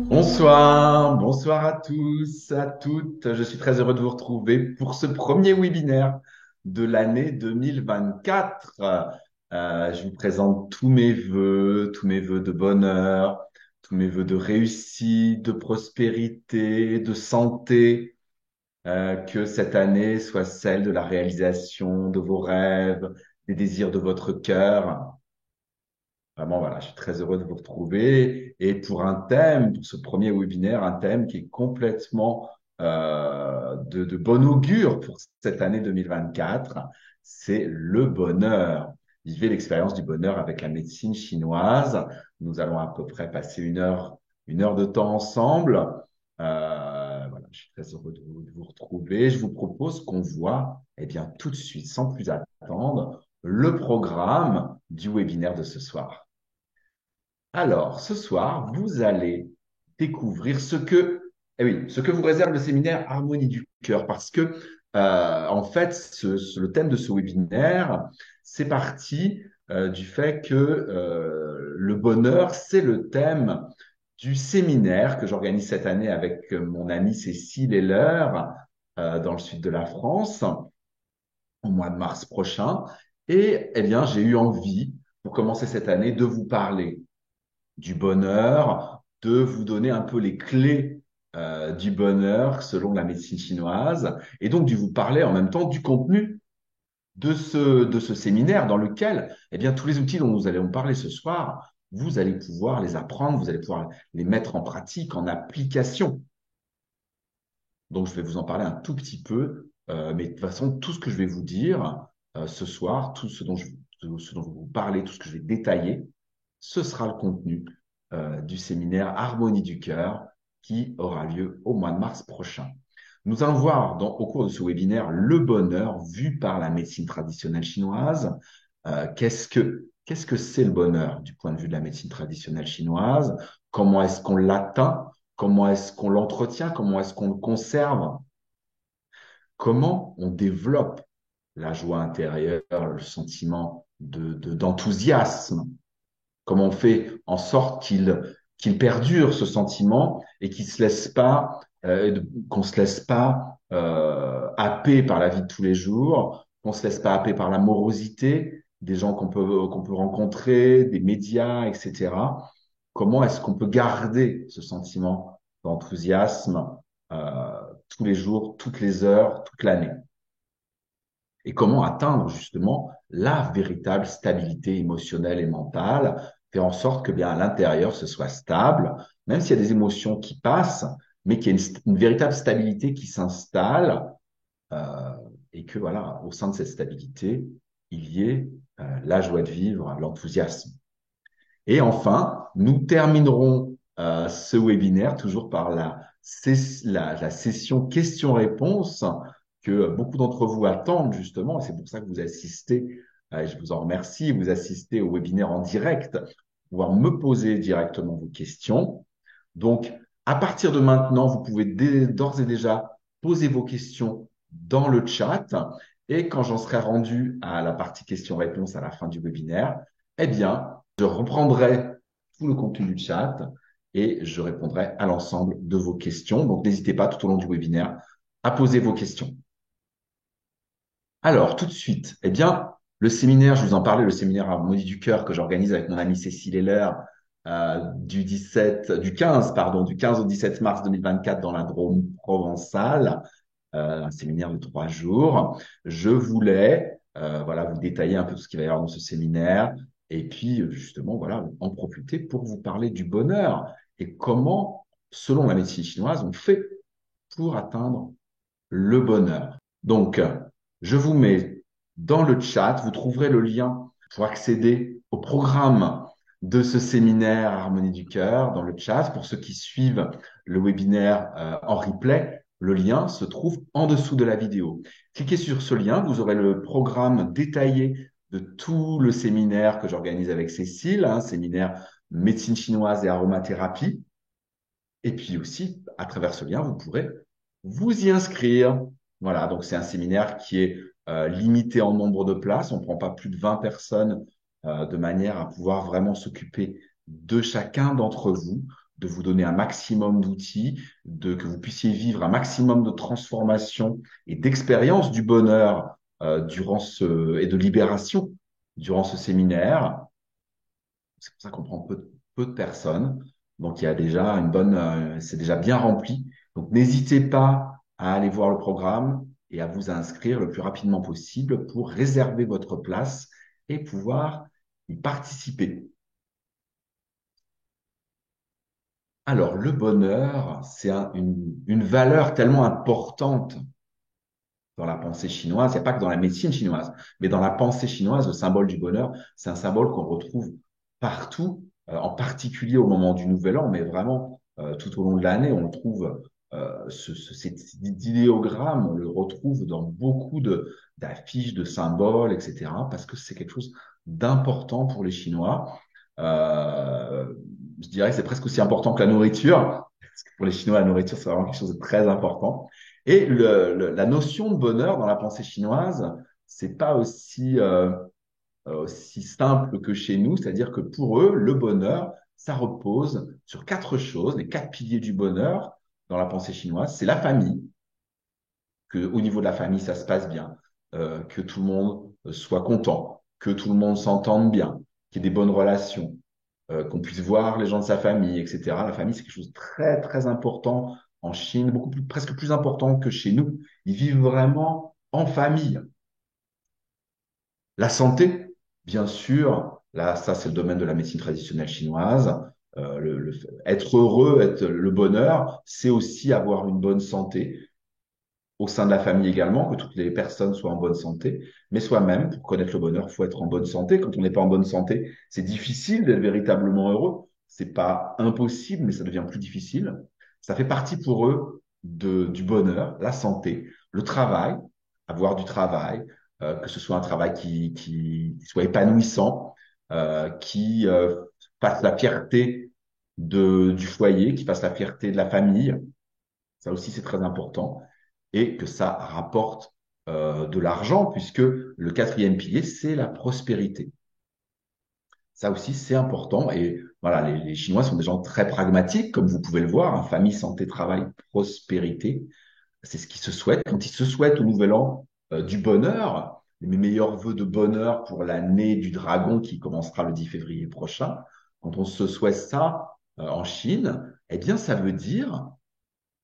Bonsoir, bonsoir à tous, à toutes. Je suis très heureux de vous retrouver pour ce premier webinaire de l'année 2024. Je vous présente tous mes vœux de bonheur, tous mes vœux de réussite, de prospérité, de santé. Que cette année soit celle de la réalisation de vos rêves, des désirs de votre cœur. Vraiment, voilà, je suis très heureux de vous retrouver. Et pour un thème, pour ce premier webinaire, un thème qui est complètement de bon augure pour cette année 2024, c'est le bonheur. Vivez l'expérience du bonheur avec la médecine chinoise. Nous allons à peu près passer une heure de temps ensemble. Voilà, je suis très heureux de vous retrouver. Je vous propose qu'on voit, eh bien, tout de suite, sans plus attendre, le programme du webinaire de ce soir. Alors, ce soir, vous allez découvrir eh oui, ce que vous réserve le séminaire Harmonie du cœur, parce que, en fait, le thème de ce webinaire, c'est parti du fait que le bonheur, c'est le thème du séminaire que j'organise cette année avec mon amie Cécile Heller dans le sud de la France, au mois de mars prochain. Et, eh bien, j'ai eu envie, pour commencer cette année, de vous parler du bonheur, de vous donner un peu les clés du bonheur selon la médecine chinoise, et donc de vous parler en même temps du contenu de ce séminaire dans lequel, eh bien, tous les outils dont nous allons parler ce soir, vous allez pouvoir les apprendre, vous allez pouvoir les mettre en pratique, en application. Donc, je vais vous en parler un tout petit peu, mais de toute façon, tout ce que je vais vous dire ce soir, tout ce dont ce dont je vais vous parler, tout ce que je vais détailler, ce sera le contenu du séminaire Harmonie du cœur qui aura lieu au mois de mars prochain. Nous allons voir au cours de ce webinaire le bonheur vu par la médecine traditionnelle chinoise. Qu'est-ce que c'est le bonheur du point de vue de la médecine traditionnelle chinoise? Comment est-ce qu'on l'atteint? Comment est-ce qu'on l'entretient? Comment est-ce qu'on le conserve? Comment on développe la joie intérieure, le sentiment d'enthousiasme? Comment on fait en sorte qu'il perdure ce sentiment et qu'on se laisse pas happer par la vie de tous les jours, qu'on se laisse pas happer par la morosité des gens qu'on peut rencontrer, des médias, etc. Comment est-ce qu'on peut garder ce sentiment d'enthousiasme tous les jours, toutes les heures, toute l'année? Et comment atteindre justement la véritable stabilité émotionnelle et mentale, faire en sorte que bien à l'intérieur ce soit stable, même s'il y a des émotions qui passent, mais qu'il y ait une véritable stabilité qui s'installe euh, et que voilà, au sein de cette stabilité, il y ait la joie de vivre, l'enthousiasme. Et enfin, nous terminerons ce webinaire toujours par la session questions-réponses que beaucoup d'entre vous attendent justement. Et c'est pour ça que vous assistez, et je vous en remercie, vous assistez au webinaire en direct, pour pouvoir me poser directement vos questions. Donc, à partir de maintenant, vous pouvez d'ores et déjà poser vos questions dans le chat. Et quand j'en serai rendu à la partie questions-réponses à la fin du webinaire, eh bien, je reprendrai tout le contenu du chat et je répondrai à l'ensemble de vos questions. Donc, n'hésitez pas tout au long du webinaire à poser vos questions. Alors, tout de suite, eh bien, le séminaire, je vous en parlais, le séminaire Harmonie du cœur que j'organise avec mon amie Cécile Heller du 15 au 17 mars 2024 dans la Drôme provençale, un séminaire de 3 jours. Je voulais, voilà, vous détailler un peu tout ce qu'il va y avoir dans ce séminaire et puis, justement, voilà, en profiter pour vous parler du bonheur et comment, selon la médecine chinoise, on fait pour atteindre le bonheur. Donc, je vous mets dans le chat, vous trouverez le lien pour accéder au programme de ce séminaire Harmonie du cœur dans le chat. Pour ceux qui suivent le webinaire en replay, le lien se trouve en dessous de la vidéo. Cliquez sur ce lien, vous aurez le programme détaillé de tout le séminaire que j'organise avec Cécile, séminaire médecine chinoise et aromathérapie. Et puis aussi, à travers ce lien, vous pourrez vous y inscrire. Voilà, donc c'est un séminaire qui est limité en nombre de places. On ne prend pas plus de 20 personnes de manière à pouvoir vraiment s'occuper de chacun d'entre vous, de vous donner un maximum d'outils, que vous puissiez vivre un maximum de transformation et d'expérience du bonheur et de libération durant ce séminaire. C'est pour ça qu'on prend peu de personnes. Donc, il y a déjà c'est déjà bien rempli. Donc, n'hésitez pas à aller voir le programme et à vous inscrire le plus rapidement possible pour réserver votre place et pouvoir y participer. Alors, le bonheur, c'est une valeur tellement importante dans la pensée chinoise. Il n'y a pas que dans la médecine chinoise, mais dans la pensée chinoise, le symbole du bonheur, c'est un symbole qu'on retrouve partout, en particulier au moment du Nouvel An, mais vraiment tout au long de l'année, on le trouve. Cet idéogramme, on le retrouve dans beaucoup d'affiches, de symboles, etc., parce que c'est quelque chose d'important pour les Chinois. Euh, je dirais que c'est presque aussi important que la nourriture, parce que pour les Chinois, la nourriture, c'est vraiment quelque chose de très important. Et la notion de bonheur dans la pensée chinoise, c'est pas aussi simple que chez nous, c'est-à-dire que pour eux, le bonheur, ça repose sur quatre choses, les quatre piliers du bonheur dans la pensée chinoise. C'est la famille, que au niveau de la famille, ça se passe bien, que tout le monde soit content, que tout le monde s'entende bien, qu'il y ait des bonnes relations, qu'on puisse voir les gens de sa famille, etc. La famille, c'est quelque chose de très, très important en Chine, presque plus important que chez nous. Ils vivent vraiment en famille. La santé, bien sûr, là, ça, c'est le domaine de la médecine traditionnelle chinoise. Être heureux, le bonheur, c'est aussi avoir une bonne santé au sein de la famille également, que toutes les personnes soient en bonne santé, mais soi-même, pour connaître le bonheur, il faut être en bonne santé. Quand on n'est pas en bonne santé, c'est difficile d'être véritablement heureux. C'est pas impossible, mais ça devient plus difficile. Ça fait partie pour eux du bonheur, la santé, le travail, avoir du travail, que ce soit un travail qui soit épanouissant, qui fasse la fierté du foyer, qui fasse la fierté de la famille. Ça aussi, c'est très important et que ça rapporte de l'argent, puisque le quatrième pilier, c'est la prospérité. Ça aussi, c'est important. Et voilà, les Chinois sont des gens très pragmatiques, comme vous pouvez le voir, hein, famille, santé, travail, prospérité. C'est ce qu'ils se souhaitent. Quand ils se souhaitent au Nouvel An du bonheur, mes meilleurs vœux de bonheur pour l'année du dragon qui commencera le 10 février prochain, quand on se souhaite ça en Chine, eh bien, ça veut dire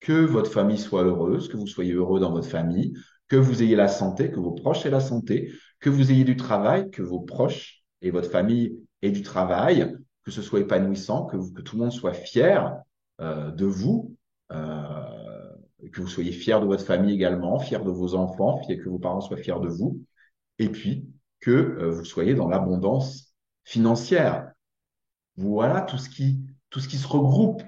que votre famille soit heureuse, que vous soyez heureux dans votre famille, que vous ayez la santé, que vos proches aient la santé, que vous ayez du travail, que vos proches et votre famille aient du travail, que ce soit épanouissant, que tout le monde soit fier de vous, que vous soyez fier de votre famille également, fier de vos enfants, que vos parents soient fiers de vous, et puis que vous soyez dans l'abondance financière. Voilà tout ce qui se regroupe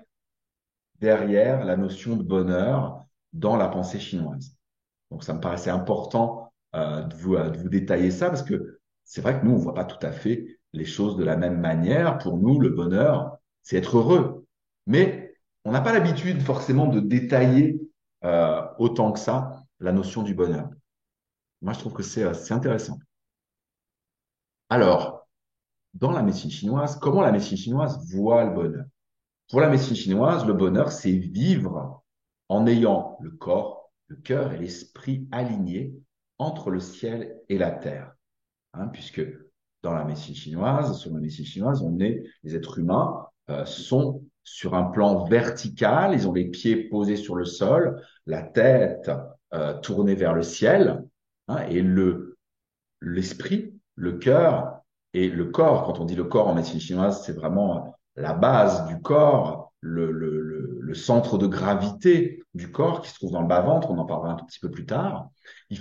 derrière la notion de bonheur dans la pensée chinoise. Donc, ça me paraissait important de vous détailler ça parce que c'est vrai que nous, on voit pas tout à fait les choses de la même manière. Pour nous, le bonheur, c'est être heureux. Mais on n'a pas l'habitude forcément de détailler autant que ça la notion du bonheur. Moi, je trouve que c'est intéressant. Alors, dans la médecine chinoise, comment la médecine chinoise voit le bonheur? Pour la médecine chinoise, le bonheur, c'est vivre en ayant le corps, le cœur et l'esprit alignés entre le ciel et la terre. Hein, puisque dans la médecine chinoise, sur la médecine chinoise, les êtres humains sont sur un plan vertical, ils ont les pieds posés sur le sol, la tête tournée vers le ciel, hein, et l'esprit, le cœur et le corps. Quand on dit le corps en médecine chinoise, c'est vraiment la base du corps, le centre de gravité du corps qui se trouve dans le bas-ventre. On en parlera un tout petit peu plus tard.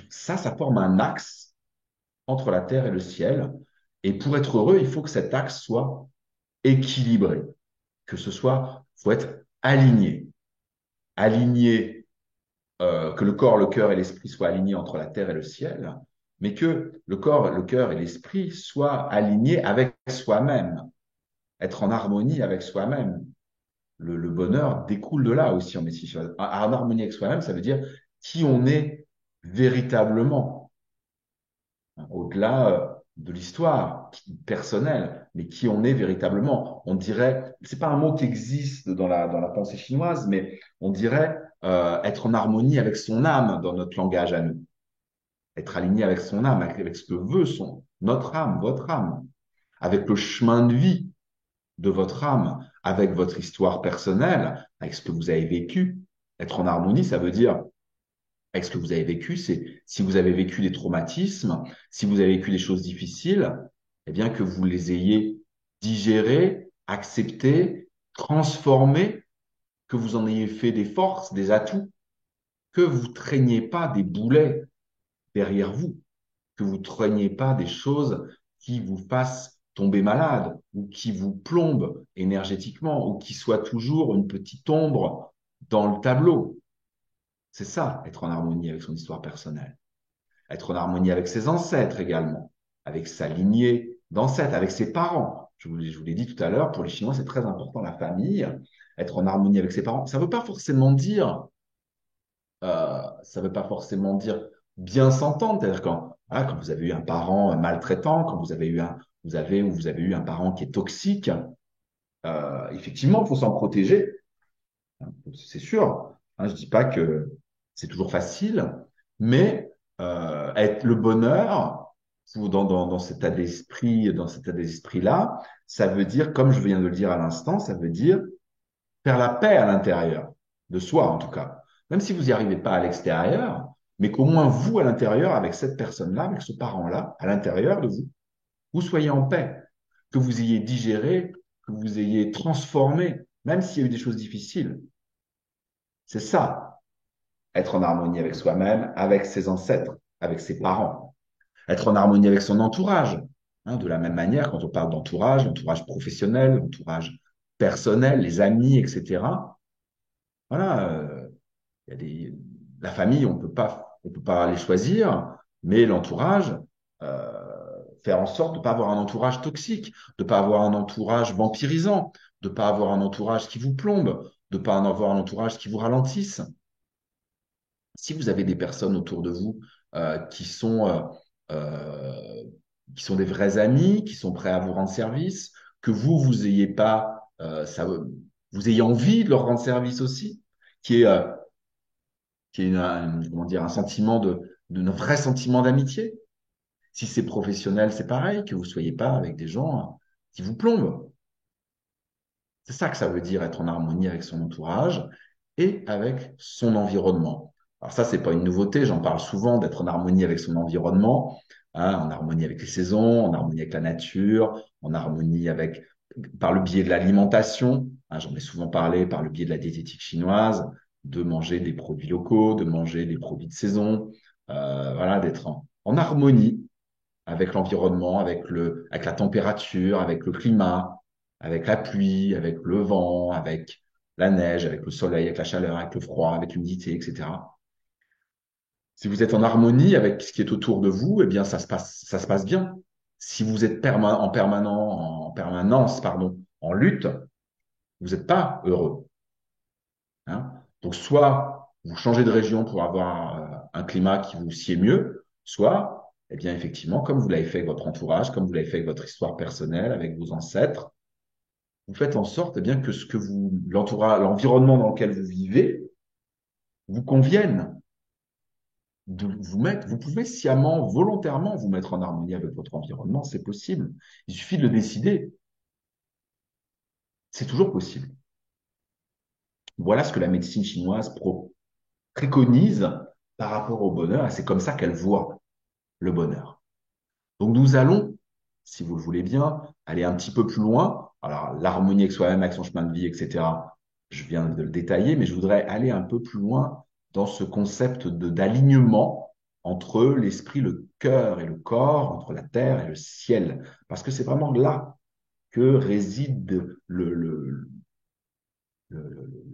Ça forme un axe entre la terre et le ciel. Et pour être heureux, il faut que cet axe soit équilibré, faut être aligné. Aligné que le corps, le cœur et l'esprit soient alignés entre la terre et le ciel, mais que le corps, le cœur et l'esprit soient alignés avec soi-même, être en harmonie avec soi-même. Le bonheur découle de là aussi en médecine. En harmonie avec soi-même, ça veut dire qui on est véritablement. hein, au-delà de l'histoire personnelle, mais qui on est véritablement. On dirait, c'est pas un mot qui existe dans la pensée chinoise, mais on dirait être en harmonie avec son âme dans notre langage à nous, être aligné avec son âme, avec ce que veut notre âme, votre âme, avec le chemin de vie de votre âme, avec votre histoire personnelle, avec ce que vous avez vécu. Être en harmonie, ça veut dire avec ce que vous avez vécu, c'est si vous avez vécu des traumatismes, si vous avez vécu des choses difficiles, eh bien que vous les ayez digérées, acceptées, transformées, que vous en ayez fait des forces, des atouts, que vous traîniez pas des boulets derrière vous, que vous traîniez pas des choses qui vous fassent tomber malade ou qui vous plombent énergétiquement ou qui soient toujours une petite ombre dans le tableau. C'est ça, être en harmonie avec son histoire personnelle. Être en harmonie avec ses ancêtres également, avec sa lignée d'ancêtres, avec ses parents. Je vous l'ai dit tout à l'heure, pour les Chinois, c'est très important, la famille, être en harmonie avec ses parents. Ça veut pas forcément dire bien s'entendre, c'est-à-dire quand vous avez eu un parent maltraitant, quand vous avez eu un parent qui est toxique, effectivement, il faut s'en protéger, c'est sûr. Hein, je dis pas que c'est toujours facile, mais être le bonheur dans cet état d'esprit, dans cet état d'esprit-là, ça veut dire, comme je viens de le dire à l'instant, ça veut dire faire la paix à l'intérieur de soi, en tout cas. Même si vous n'y arrivez pas à l'extérieur, mais qu'au moins vous, à l'intérieur, avec cette personne-là, avec ce parent-là, à l'intérieur de vous, vous soyez en paix, que vous ayez digéré, que vous ayez transformé, même s'il y a eu des choses difficiles. C'est ça, être en harmonie avec soi-même, avec ses ancêtres, avec ses parents, être en harmonie avec son entourage. Hein, de la même manière, quand on parle d'entourage, l'entourage professionnel, l'entourage personnel, les amis, etc. Voilà, il y a la famille, on peut pas les choisir, mais l'entourage, euh, faire en sorte de ne pas avoir un entourage toxique, de ne pas avoir un entourage vampirisant, de ne pas avoir un entourage qui vous plombe, de ne pas avoir un entourage qui vous ralentisse. Si vous avez des personnes autour de vous euh, qui sont, euh, euh, qui sont des vrais amis, qui sont prêts à vous rendre service, que vous ayez pas, vous ayez envie de leur rendre service aussi, qui est, euh, qui est comment dire, un sentiment un vrai sentiment d'amitié. Si c'est professionnel, c'est pareil, que vous soyez pas avec des gens qui vous plombent. C'est ça que ça veut dire être en harmonie avec son entourage et avec son environnement. Alors ça, c'est pas une nouveauté, j'en parle souvent d'être en harmonie avec son environnement, hein, en harmonie avec les saisons, en harmonie avec la nature, en harmonie avec, par le biais de l'alimentation, hein, j'en ai souvent parlé, par le biais de la diététique chinoise, de manger des produits locaux, de manger des produits de saison, voilà, d'être en harmonie avec l'environnement, avec la température, avec le climat, avec la pluie, avec le vent, avec la neige, avec le soleil, avec la chaleur, avec le froid, avec l'humidité, etc. Si vous êtes en harmonie avec ce qui est autour de vous, eh bien, ça se passe bien. Si vous êtes en permanence, pardon, en lutte, vous n'êtes pas heureux, hein. Donc, soit vous changez de région pour avoir un climat qui vous sied mieux, soit, eh bien, effectivement, comme vous l'avez fait avec votre entourage, comme vous l'avez fait avec votre histoire personnelle, avec vos ancêtres, vous faites en sorte, eh bien, que l'environnement dans lequel vous vivez vous convienne. Vous pouvez sciemment, volontairement vous mettre en harmonie avec votre environnement, c'est possible. Il suffit de le décider. C'est toujours possible. Voilà ce que la médecine chinoise préconise par rapport au bonheur, et c'est comme ça qu'elle voit le bonheur. Donc nous allons, si vous le voulez bien, aller un petit peu plus loin. Alors l'harmonie avec soi-même, avec son chemin de vie, etc. Je viens de le détailler, mais je voudrais aller un peu plus loin dans ce concept d'alignement entre l'esprit, le cœur et le corps, entre la terre et le ciel. Parce que c'est vraiment là que réside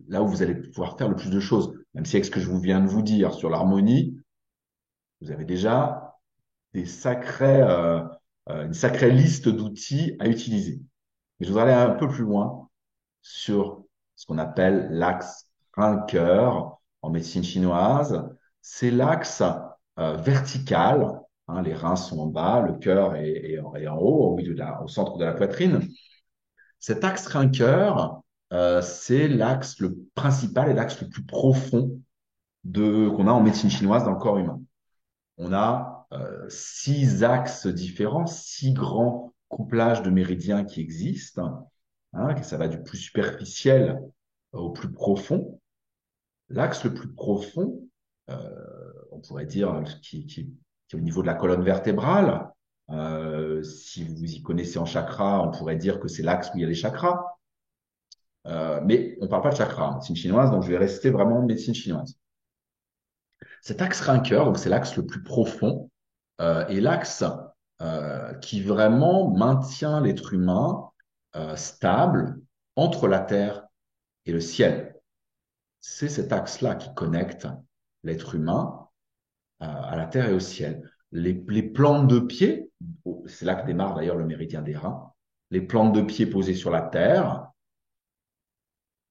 là où vous allez pouvoir faire le plus de choses. Même si avec ce que je vous viens de vous dire sur l'harmonie, vous avez déjà une sacrée liste d'outils à utiliser. Mais je voudrais aller un peu plus loin sur ce qu'on appelle l'axe rein-cœur en médecine chinoise. C'est l'axe vertical hein, les reins sont en bas, le cœur est en haut, au milieu au centre de la poitrine. Cet axe rein-cœur, c'est l'axe le principal et l'axe le plus profond qu'on a en médecine chinoise dans le corps humain. On a 6 axes différents, 6 grands couplages de méridiens qui existent. Hein, ça va du plus superficiel au plus profond. L'axe le plus profond, euh, on pourrait dire, qui est au niveau de la colonne vertébrale. Si vous y connaissez en chakra, on pourrait dire que c'est l'axe où il y a les chakras. Mais on ne parle pas de chakra en médecine chinoise, donc je vais rester vraiment en médecine chinoise. Cet axe rein-cœur, donc c'est l'axe le plus profond, et l'axe qui vraiment maintient l'être humain stable entre la terre et le ciel. C'est cet axe-là qui connecte l'être humain à la terre et au ciel. Les plantes de pied, c'est là que démarre d'ailleurs le méridien des reins, les plantes de pied posées sur la terre,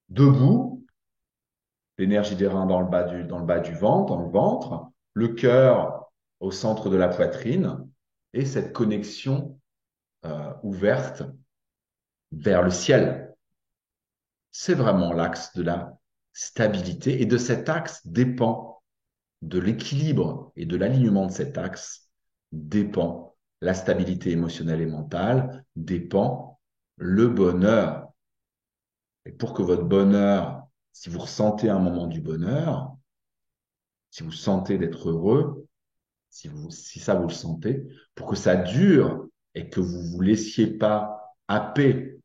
debout, l'énergie des reins dans le bas du ventre, dans le ventre, le cœur au centre de la poitrine, et cette connexion ouverte vers le ciel. C'est vraiment l'axe de la stabilité, et de cet axe dépend, de l'équilibre et de l'alignement de cet axe dépend la stabilité émotionnelle et mentale, dépend le bonheur. Et pour que votre bonheur, si vous ressentez un moment du bonheur, si vous sentez d'être heureux, si ça vous le sentez, pour que ça dure et que vous vous laissiez pas happer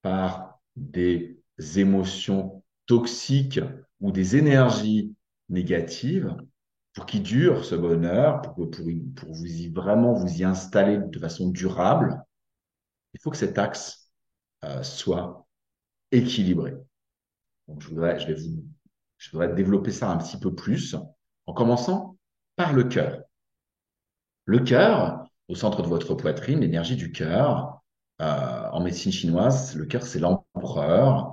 par des émotions toxiques ou des énergies négatives, pour qu'il dure ce bonheur, pour vous y vraiment vous y installer de façon durable, il faut que cet axe soit équilibré. Donc je voudrais développer ça un petit peu plus en commençant par le cœur. Le cœur, au centre de votre poitrine, l'énergie du cœur, en médecine chinoise, le cœur, c'est l'empereur.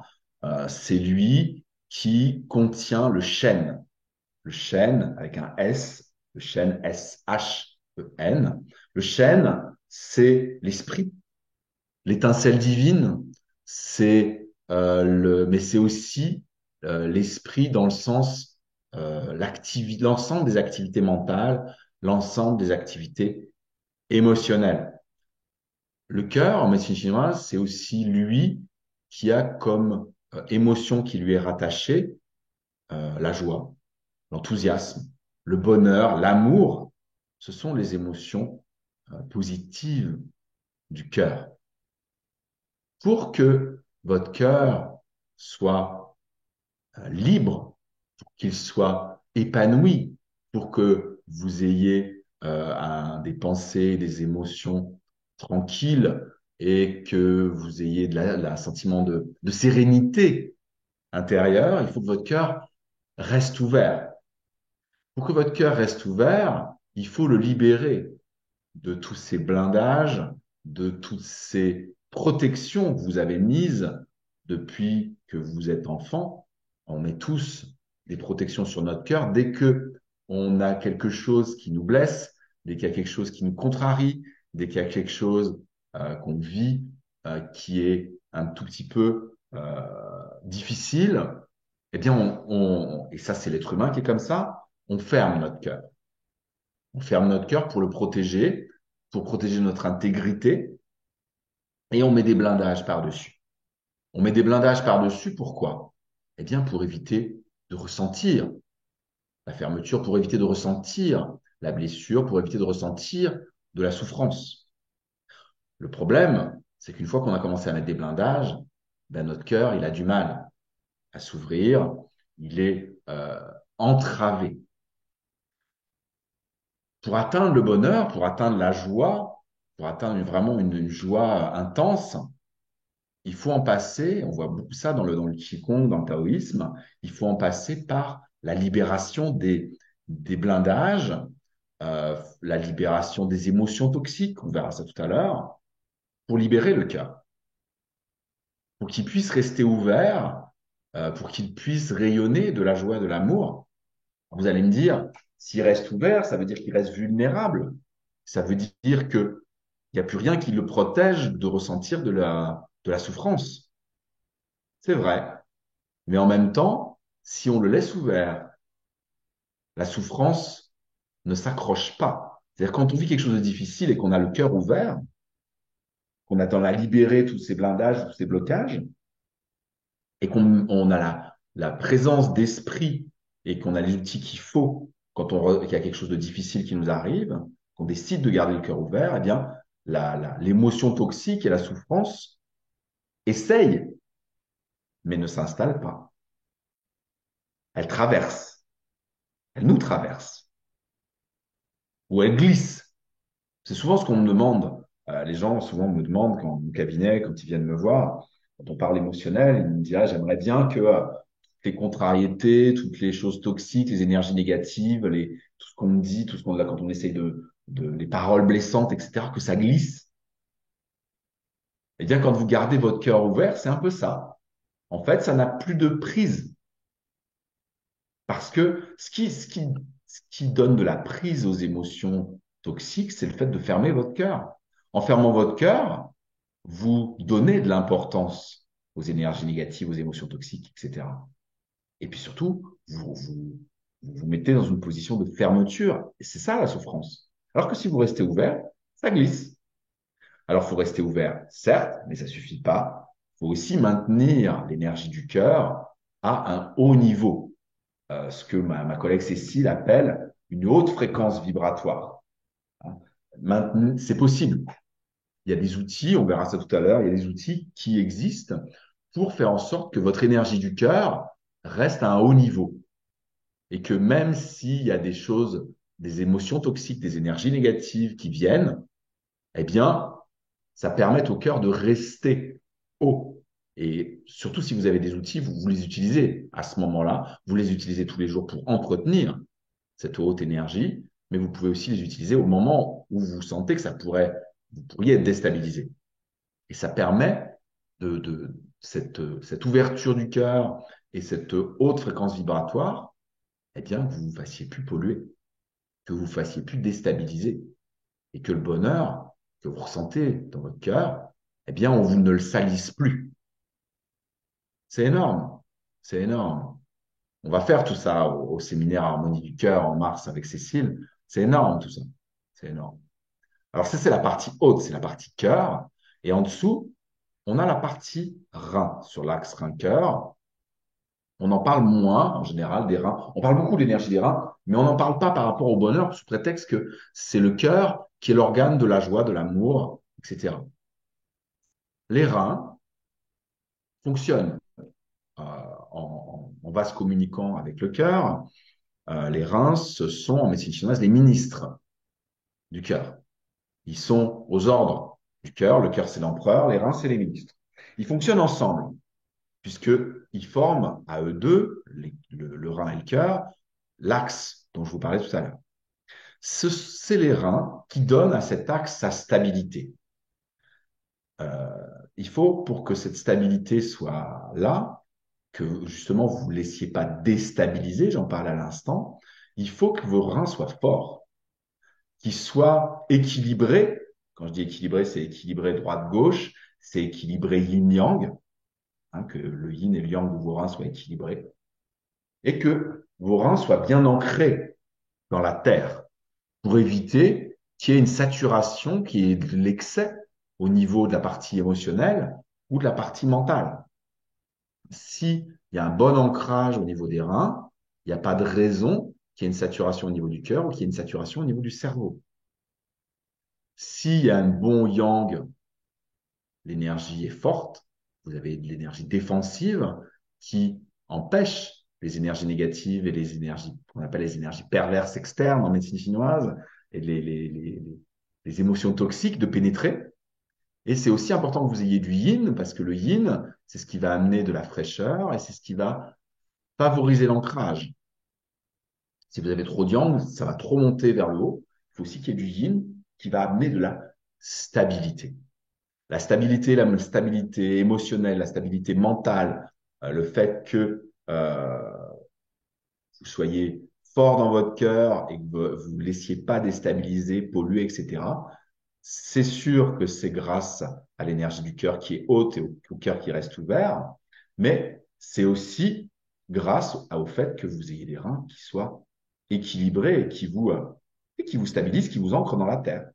C'est lui qui contient le chêne. Le chêne avec un S, le chêne S-H-E-N. Le chêne, c'est l'esprit, l'étincelle divine, mais c'est aussi l'esprit dans le sens l'ensemble des activités mentales, l'ensemble des activités émotionnelles. Le cœur, en médecine chinoise, c'est aussi lui qui a comme émotion qui lui est rattachée la joie, l'enthousiasme, le bonheur, l'amour. Ce sont les émotions positives du cœur. Pour que votre cœur soit libre, pour qu'il soit épanoui, pour que vous ayez des pensées, des émotions tranquilles et que vous ayez un sentiment de sérénité intérieure, il faut que votre cœur reste ouvert. Pour que votre cœur reste ouvert, il faut le libérer de tous ces blindages, de toutes ces protections que vous avez mises depuis que vous êtes enfant. On met tous des protections sur notre cœur dès que on a quelque chose qui nous blesse, dès qu'il y a quelque chose qui nous contrarie, dès qu'il y a quelque chose qu'on vit qui est un tout petit peu difficile, eh bien, et ça c'est l'être humain qui est comme ça, on ferme notre cœur. On ferme notre cœur pour protéger notre intégrité, et on met des blindages par-dessus. On met des blindages par-dessus, pourquoi? Eh bien, pour éviter de ressentir la fermeture, pour éviter de ressentir la blessure, pour éviter de ressentir de la souffrance. Le problème, c'est qu'une fois qu'on a commencé à mettre des blindages, ben, notre cœur, il a du mal à s'ouvrir, il est entravé. Pour atteindre le bonheur, pour atteindre la joie, pour atteindre vraiment une joie intense, il faut en passer, on voit beaucoup ça dans le Qigong, dans le taoïsme, il faut en passer par la libération des blindages, la libération des émotions toxiques, on verra ça tout à l'heure, pour libérer le cœur, pour qu'il puisse rester ouvert, pour qu'il puisse rayonner de la joie, de l'amour. Vous allez me dire, s'il reste ouvert, ça veut dire qu'il reste vulnérable. Ça veut dire que il n'y a plus rien qui le protège de ressentir de la souffrance. C'est vrai. Mais en même temps, si on le laisse ouvert, la souffrance ne s'accroche pas. C'est-à-dire quand on vit quelque chose de difficile et qu'on a le cœur ouvert, qu'on attend à libérer tous ces blindages, tous ces blocages, et qu'on a la présence d'esprit et qu'on a les outils qu'il faut quand qu'il y a quelque chose de difficile qui nous arrive, qu'on décide de garder le cœur ouvert, eh bien, l'émotion toxique et la souffrance essayent, mais ne s'installent pas. Elles traversent, elles nous traversent, ou elles glissent. C'est souvent ce qu'on me demande. Les gens souvent me demandent quand au cabinet, quand ils viennent me voir, quand on parle émotionnel, ils me disent ah, j'aimerais bien que toutes les contrariétés, toutes les choses toxiques, les énergies négatives, tout ce qu'on me dit, tout ce qu'on quand on essaye les paroles blessantes, etc., que ça glisse. Eh bien, quand vous gardez votre cœur ouvert, c'est un peu ça. En fait, ça n'a plus de prise. Parce que ce qui donne de la prise aux émotions toxiques, c'est le fait de fermer votre cœur. En fermant votre cœur, vous donnez de l'importance aux énergies négatives, aux émotions toxiques, etc. Et puis surtout, vous mettez dans une position de fermeture. Et c'est ça la souffrance. Alors que si vous restez ouvert, ça glisse. Alors, il faut rester ouvert, certes, mais ça suffit pas. Il faut aussi maintenir l'énergie du cœur à un haut niveau, ce que ma collègue Cécile appelle une haute fréquence vibratoire. C'est possible. Il y a des outils, on verra ça tout à l'heure, il y a des outils qui existent pour faire en sorte que votre énergie du cœur reste à un haut niveau et que même s'il y a des choses, des émotions toxiques, des énergies négatives qui viennent, eh bien, ça permet au cœur de rester haut. Et surtout, si vous avez des outils, vous les utilisez à ce moment-là, vous les utilisez tous les jours pour entretenir cette haute énergie, mais vous pouvez aussi les utiliser au moment où vous sentez que vous pourriez être déstabilisé. Et ça permet cette ouverture du cœur et cette haute fréquence vibratoire, eh bien, que vous ne vous fassiez plus polluer, que vous ne vous fassiez plus déstabiliser et que le bonheur que vous ressentez dans votre cœur, eh bien, on vous ne le salisse plus. C'est énorme. C'est énorme. On va faire tout ça au séminaire Harmonie du cœur en mars avec Cécile. C'est énorme tout ça. C'est énorme. Alors ça, c'est la partie haute, c'est la partie cœur. Et en dessous, on a la partie rein, sur l'axe rein-cœur. On en parle moins, en général, des reins. On parle beaucoup de l'énergie des reins, mais on n'en parle pas par rapport au bonheur, sous prétexte que c'est le cœur qui est l'organe de la joie, de l'amour, etc. Les reins fonctionnent en vase communiquant avec le cœur. Les reins, ce sont, en médecine chinoise, les ministres du cœur. Ils sont aux ordres du cœur. Le cœur, c'est l'empereur. Les reins, c'est les ministres. Ils fonctionnent ensemble, puisqu'ils forment à eux deux, le rein et le cœur, l'axe dont je vous parlais tout à l'heure. C'est les reins qui donnent à cet axe sa stabilité. Euh, il faut, pour que cette stabilité soit là, que justement vous ne laissiez pas déstabiliser, j'en parle à l'instant, il faut que vos reins soient forts, qu'ils soient équilibrés. Quand je dis équilibré, c'est équilibré droite-gauche, c'est équilibré yin-yang, hein, que le yin et le yang de vos reins soient équilibrés, et que vos reins soient bien ancrés dans la terre pour éviter qu'il y ait une saturation, qu'il y ait de l'excès au niveau de la partie émotionnelle ou de la partie mentale. S'il y a un bon ancrage au niveau des reins, il n'y a pas de raison qu'il y ait une saturation au niveau du cœur ou qu'il y ait une saturation au niveau du cerveau. S'il y a un bon yang, l'énergie est forte, vous avez de l'énergie défensive qui empêche les énergies négatives et les énergies qu'on appelle les énergies perverses externes en médecine chinoise et les émotions toxiques de pénétrer. Et c'est aussi important que vous ayez du yin parce que le yin, c'est ce qui va amener de la fraîcheur et c'est ce qui va favoriser l'ancrage. Si vous avez trop de yang, ça va trop monter vers le haut. Il faut aussi qu'il y ait du yin qui va amener de la stabilité. La stabilité émotionnelle, la stabilité mentale, le fait que vous soyez fort dans votre cœur et que vous ne laissiez pas déstabiliser, polluer, etc., c'est sûr que c'est grâce à l'énergie du cœur qui est haute et au cœur qui reste ouvert, mais c'est aussi grâce au fait que vous ayez des reins qui soient équilibrés et qui vous stabilisent, qui vous ancrent dans la terre.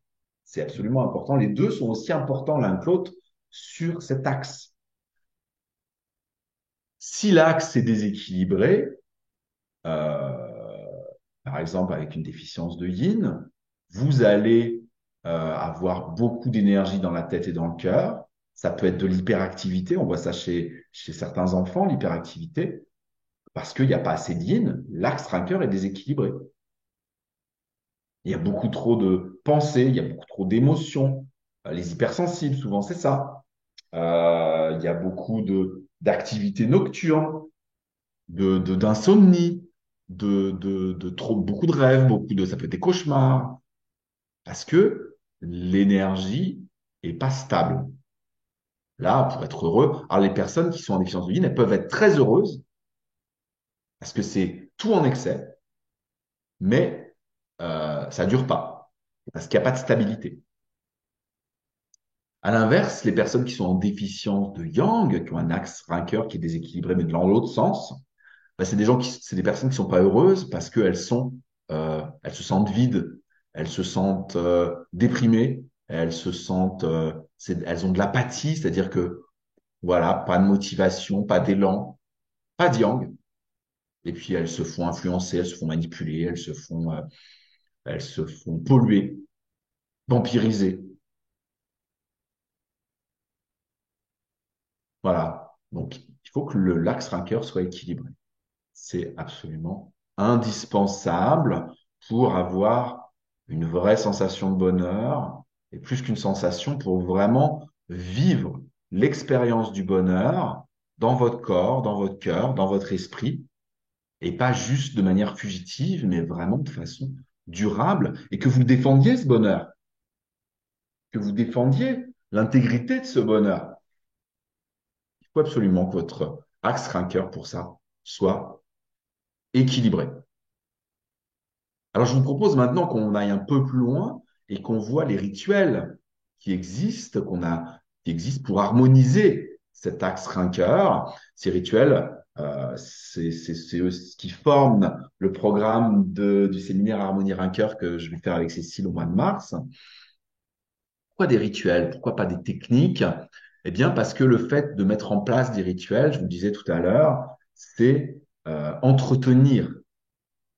C'est absolument important. Les deux sont aussi importants l'un que l'autre sur cet axe. Si l'axe est déséquilibré, euh, par exemple avec une déficience de yin, vous allez avoir beaucoup d'énergie dans la tête et dans le cœur. Ça peut être de l'hyperactivité, on voit ça chez certains enfants, l'hyperactivité, parce qu'il n'y a pas assez de yin, l'axe rancœur est déséquilibré. Il y a beaucoup trop de pensées, il y a beaucoup trop d'émotions. Les hypersensibles, souvent, c'est ça. Il y a beaucoup d'activités nocturnes, d'insomnie, de trop, beaucoup de rêves, ça peut être des cauchemars, parce que l'énergie est pas stable. Là, pour être heureux, alors les personnes qui sont en déficience de yin, elles peuvent être très heureuses, parce que c'est tout en excès, mais ça dure pas, parce qu'il n'y a pas de stabilité. À l'inverse, les personnes qui sont en déficience de yang, qui ont un axe rancœur qui est déséquilibré, mais dans l'autre sens, bah, c'est des personnes qui sont pas heureuses parce elles se sentent vides, elles se sentent déprimées, elles ont de l'apathie, c'est-à-dire que voilà, pas de motivation, pas d'élan, pas de yang. Et puis elles se font influencer, elles se font manipuler, elles se font polluer, vampiriser. Voilà. Donc il faut que l'axe rancœur soit équilibré. C'est absolument indispensable pour avoir une vraie sensation de bonheur et plus qu'une sensation pour vraiment vivre l'expérience du bonheur dans votre corps, dans votre cœur, dans votre esprit et pas juste de manière fugitive, mais vraiment de façon durable et que vous défendiez ce bonheur, que vous défendiez l'intégrité de ce bonheur. Il faut absolument que votre axe cœur pour ça soit équilibré. Alors, je vous propose maintenant qu'on aille un peu plus loin et qu'on voit les rituels qui existent pour harmoniser cet axe cœur. Ces rituels, c'est eux ce qui forment le programme du séminaire Harmonie Cœur que je vais faire avec Cécile au mois de mars. Pourquoi des rituels? Pourquoi pas des techniques? Eh bien, parce que le fait de mettre en place des rituels, je vous le disais tout à l'heure, c'est entretenir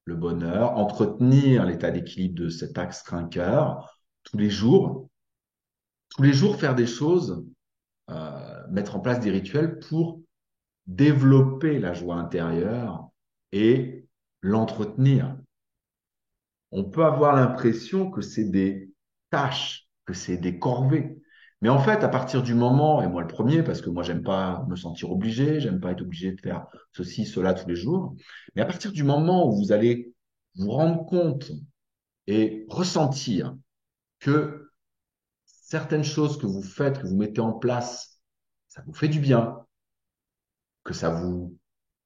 le bonheur, entretenir l'état d'équilibre de cet axe cœur tous les jours, faire des choses, mettre en place des rituels pour développer la joie intérieure et l'entretenir. On peut avoir l'impression que c'est des tâches, que c'est des corvées. Mais en fait, à partir du moment, et moi le premier, parce que moi j'aime pas me sentir obligé, j'aime pas être obligé de faire ceci, cela tous les jours, mais à partir du moment où vous allez vous rendre compte et ressentir que certaines choses que vous faites, que vous mettez en place, ça vous fait du bien, que ça vous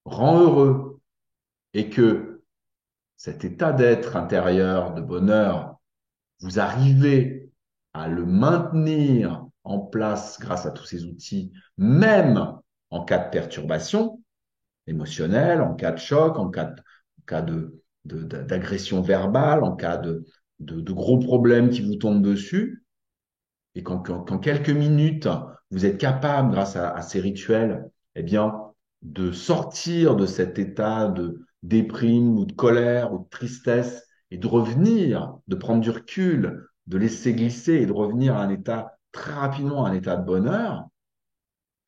rend heureux et que cet état d'être intérieur de bonheur, vous arrivez à le maintenir en place grâce à tous ces outils, même en cas de perturbation émotionnelle, en cas de choc, en cas d'agression verbale, en cas de gros problèmes qui vous tombent dessus, et qu'en quelques minutes, vous êtes capable, grâce à ces rituels, eh bien, de sortir de cet état de déprime ou de colère ou de tristesse et de revenir, de prendre du recul, de laisser glisser et de revenir à un état très rapidement, à un état de bonheur,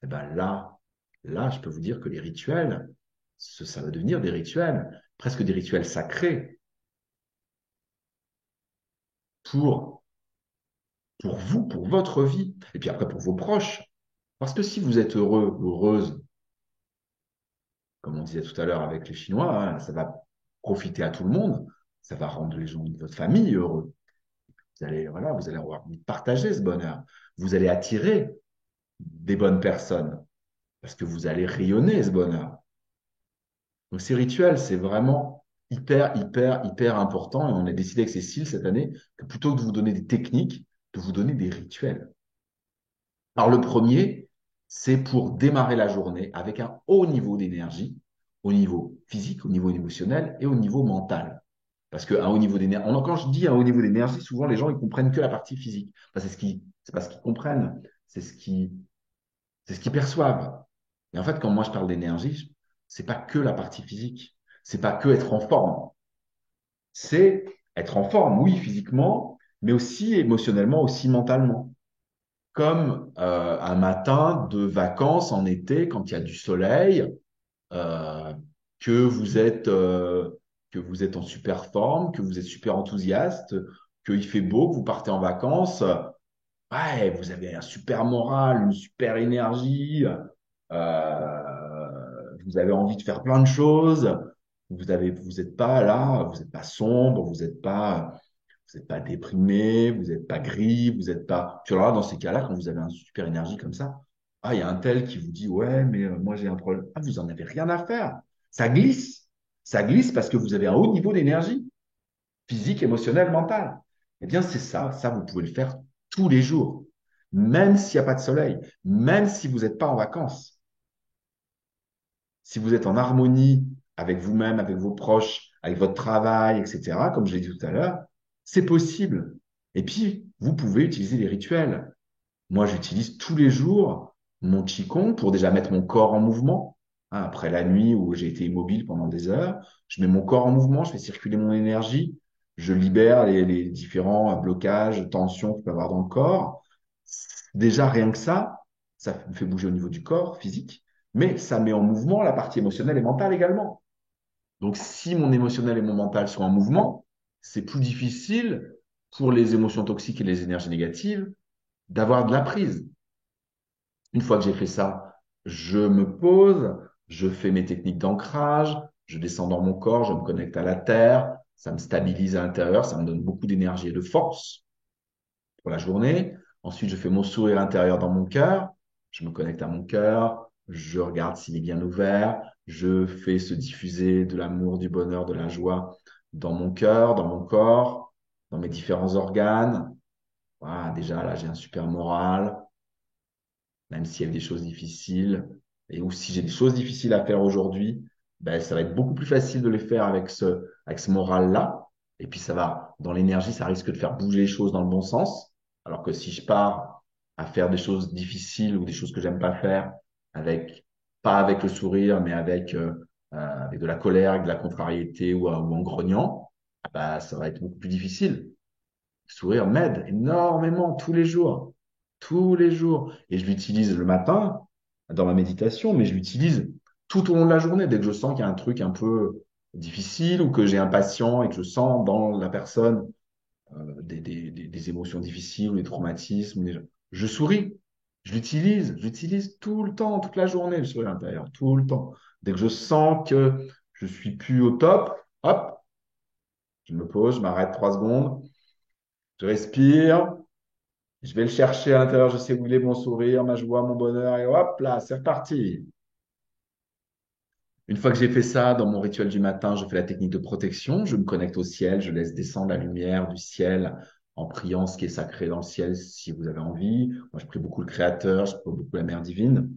eh ben là, je peux vous dire que les rituels, ça va devenir des rituels, presque des rituels sacrés pour, pour vous, pour votre vie, et puis après pour vos proches. Parce que si vous êtes heureux, heureuse, comme on disait tout à l'heure avec les Chinois, hein, ça va profiter à tout le monde, ça va rendre les gens de votre famille heureux. Voilà, vous allez avoir envie de partager ce bonheur. Vous allez attirer des bonnes personnes parce que vous allez rayonner ce bonheur. Donc ces rituels, c'est vraiment hyper important. Et on a décidé avec Cécile cette année que plutôt que de vous donner des techniques, de vous donner des rituels. Alors, le premier, c'est pour démarrer la journée avec un haut niveau d'énergie, au niveau physique, au niveau émotionnel et au niveau mental. Parce qu'un haut niveau d'énergie, quand je dis un haut niveau d'énergie, souvent les gens ils comprennent que la partie physique. Enfin, c'est pas ce qu'ils comprennent, c'est ce qu'ils perçoivent. Et en fait, quand moi je parle d'énergie, c'est pas que la partie physique, c'est pas que être en forme, c'est être en forme, oui, physiquement, mais aussi émotionnellement, aussi mentalement. Comme un matin de vacances en été, quand il y a du soleil, euh, que vous êtes euh, que vous êtes en super forme, que vous êtes super enthousiaste, qu'il fait beau, que vous partez en vacances. Ouais, vous avez un super moral, une super énergie. Vous avez envie de faire plein de choses. Vous n'êtes pas là, vous n'êtes pas sombre, vous n'êtes pas déprimé, vous n'êtes pas gris, vous n'êtes pas. Puis alors là, dans ces cas-là, quand vous avez une super énergie comme ça, ah, il y a un tel qui vous dit, ouais, mais moi j'ai un problème. Ah, vous en avez rien à faire. Ça glisse. Ça glisse parce que vous avez un haut niveau d'énergie, physique, émotionnelle, mentale. Eh bien, c'est ça. Ça, vous pouvez le faire tous les jours. Même s'il n'y a pas de soleil, même si vous n'êtes pas en vacances. Si vous êtes en harmonie avec vous-même, avec vos proches, avec votre travail, etc., comme je l'ai dit tout à l'heure, c'est possible. Et puis, vous pouvez utiliser les rituels. Moi, j'utilise tous les jours mon Qigong pour déjà mettre mon corps en mouvement. Hein, après la nuit où j'ai été immobile pendant des heures, je mets mon corps en mouvement, je fais circuler mon énergie, je libère les différents blocages, tensions qu'il peut y avoir dans le corps. Déjà, rien que ça me fait bouger au niveau du corps physique, mais ça met en mouvement la partie émotionnelle et mentale également. Donc, si mon émotionnel et mon mental sont en mouvement, c'est plus difficile pour les émotions toxiques et les énergies négatives d'avoir de la prise. Une fois que j'ai fait ça, je me pose, je fais mes techniques d'ancrage, je descends dans mon corps, je me connecte à la terre, ça me stabilise à l'intérieur, ça me donne beaucoup d'énergie et de force pour la journée. Ensuite, je fais mon sourire intérieur dans mon cœur, je me connecte à mon cœur, je regarde s'il est bien ouvert, je fais se diffuser de l'amour, du bonheur, de la joie dans mon cœur, dans mon corps, dans mes différents organes. Voilà, déjà là, j'ai un super moral, même s'il y a des choses difficiles, et ou si j'ai des choses difficiles à faire aujourd'hui, ben, ça va être beaucoup plus facile de les faire avec ce moral-là. Et puis ça va, dans l'énergie, ça risque de faire bouger les choses dans le bon sens. Alors que si je pars à faire des choses difficiles ou des choses que j'aime pas faire, avec, pas avec le sourire, mais avec de la colère, avec de la contrariété ou en grognant, bah, ça va être beaucoup plus difficile. Le sourire m'aide énormément tous les jours. Tous les jours. Et je l'utilise le matin dans ma méditation, mais je l'utilise tout au long de la journée. Dès que je sens qu'il y a un truc un peu difficile ou que j'ai un patient et que je sens dans la personne des émotions difficiles ou des traumatismes, je souris. Je l'utilise tout le temps, toute la journée, le sourire intérieur, tout le temps. Dès que je sens que je suis plus au top, hop, je me pose, je m'arrête 3 secondes, je respire. Je vais le chercher à l'intérieur, je sais où il est, mon sourire, ma joie, mon bonheur, et hop là, c'est reparti. Une fois que j'ai fait ça, dans mon rituel du matin, je fais la technique de protection, je me connecte au ciel, je laisse descendre la lumière du ciel en priant ce qui est sacré dans le ciel si vous avez envie. Moi, je prie beaucoup le Créateur, je prie beaucoup la Mère divine.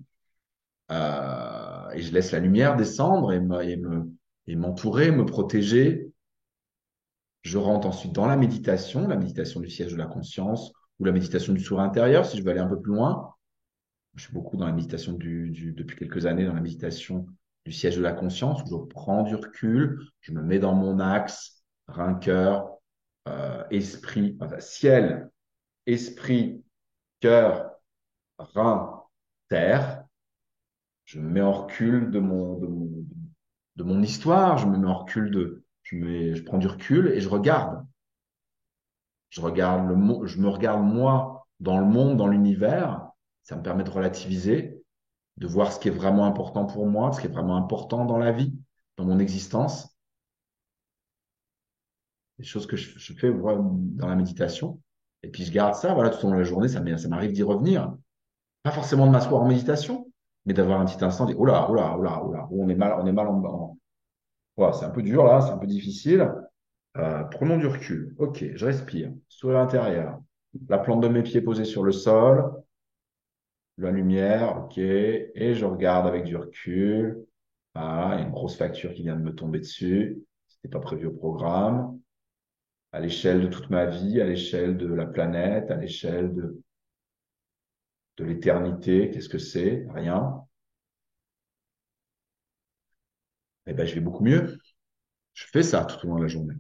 Et je laisse la lumière descendre et m'entourer, me protéger. Je rentre ensuite dans la méditation du siège de la conscience ou la méditation du sourire intérieur si je veux aller un peu plus loin. Je suis beaucoup dans la méditation depuis quelques années, dans la méditation du siège de la conscience, où je prends du recul, je me mets dans mon axe, rein, cœur, esprit, enfin, ciel, esprit, cœur, rein, terre. Je me mets en recul de mon histoire, je me mets en recul je prends du recul et je regarde. Je me regarde moi dans le monde, dans l'univers. Ça me permet de relativiser, de voir ce qui est vraiment important pour moi, ce qui est vraiment important dans la vie, dans mon existence, des choses que je fais voilà, dans la méditation. Et puis je garde ça, voilà, tout au long de la journée, ça m'arrive d'y revenir. Pas forcément de m'asseoir en méditation, mais d'avoir un petit instant, de dire, oh là, oh là, oh là, oh là, on est mal en dedans. Ouais, c'est un peu dur là, c'est un peu difficile. Prenons du recul. Ok, je respire. Sourire intérieur. La plante de mes pieds posée sur le sol. La lumière, ok. Et je regarde avec du recul. Ah, il y a une grosse facture qui vient de me tomber dessus. C'était pas prévu au programme. À l'échelle de toute ma vie, à l'échelle de la planète, à l'échelle de l'éternité, qu'est-ce que c'est? Rien. Eh ben, je vais beaucoup mieux. Je fais ça tout au long de la journée.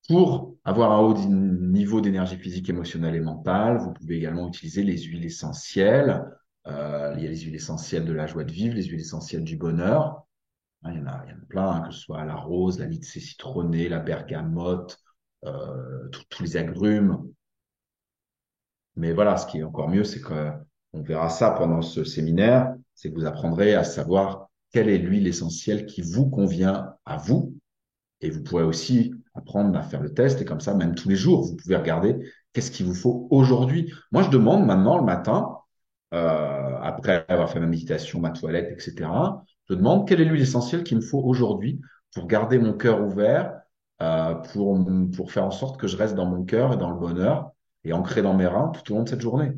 Pour avoir un haut niveau d'énergie physique, émotionnelle et mentale, vous pouvez également utiliser les huiles essentielles. Il y a les huiles essentielles de la joie de vivre, les huiles essentielles du bonheur. Hein, il y en a plein, hein, que ce soit la rose, la lycée citronnée, la bergamote, tous les agrumes. Mais voilà, ce qui est encore mieux, c'est qu'on verra ça pendant ce séminaire, c'est que vous apprendrez à savoir quelle est l'huile essentielle qui vous convient à vous. Et vous pourrez aussi apprendre à faire le test. Et comme ça, même tous les jours, vous pouvez regarder qu'est-ce qu'il vous faut aujourd'hui. Moi, je demande maintenant le matin, après avoir fait ma méditation, ma toilette, etc., je demande quelle est l'huile essentielle qu'il me faut aujourd'hui pour garder mon cœur ouvert, pour faire en sorte que je reste dans mon cœur et dans le bonheur et ancré dans mes reins tout au long de cette journée.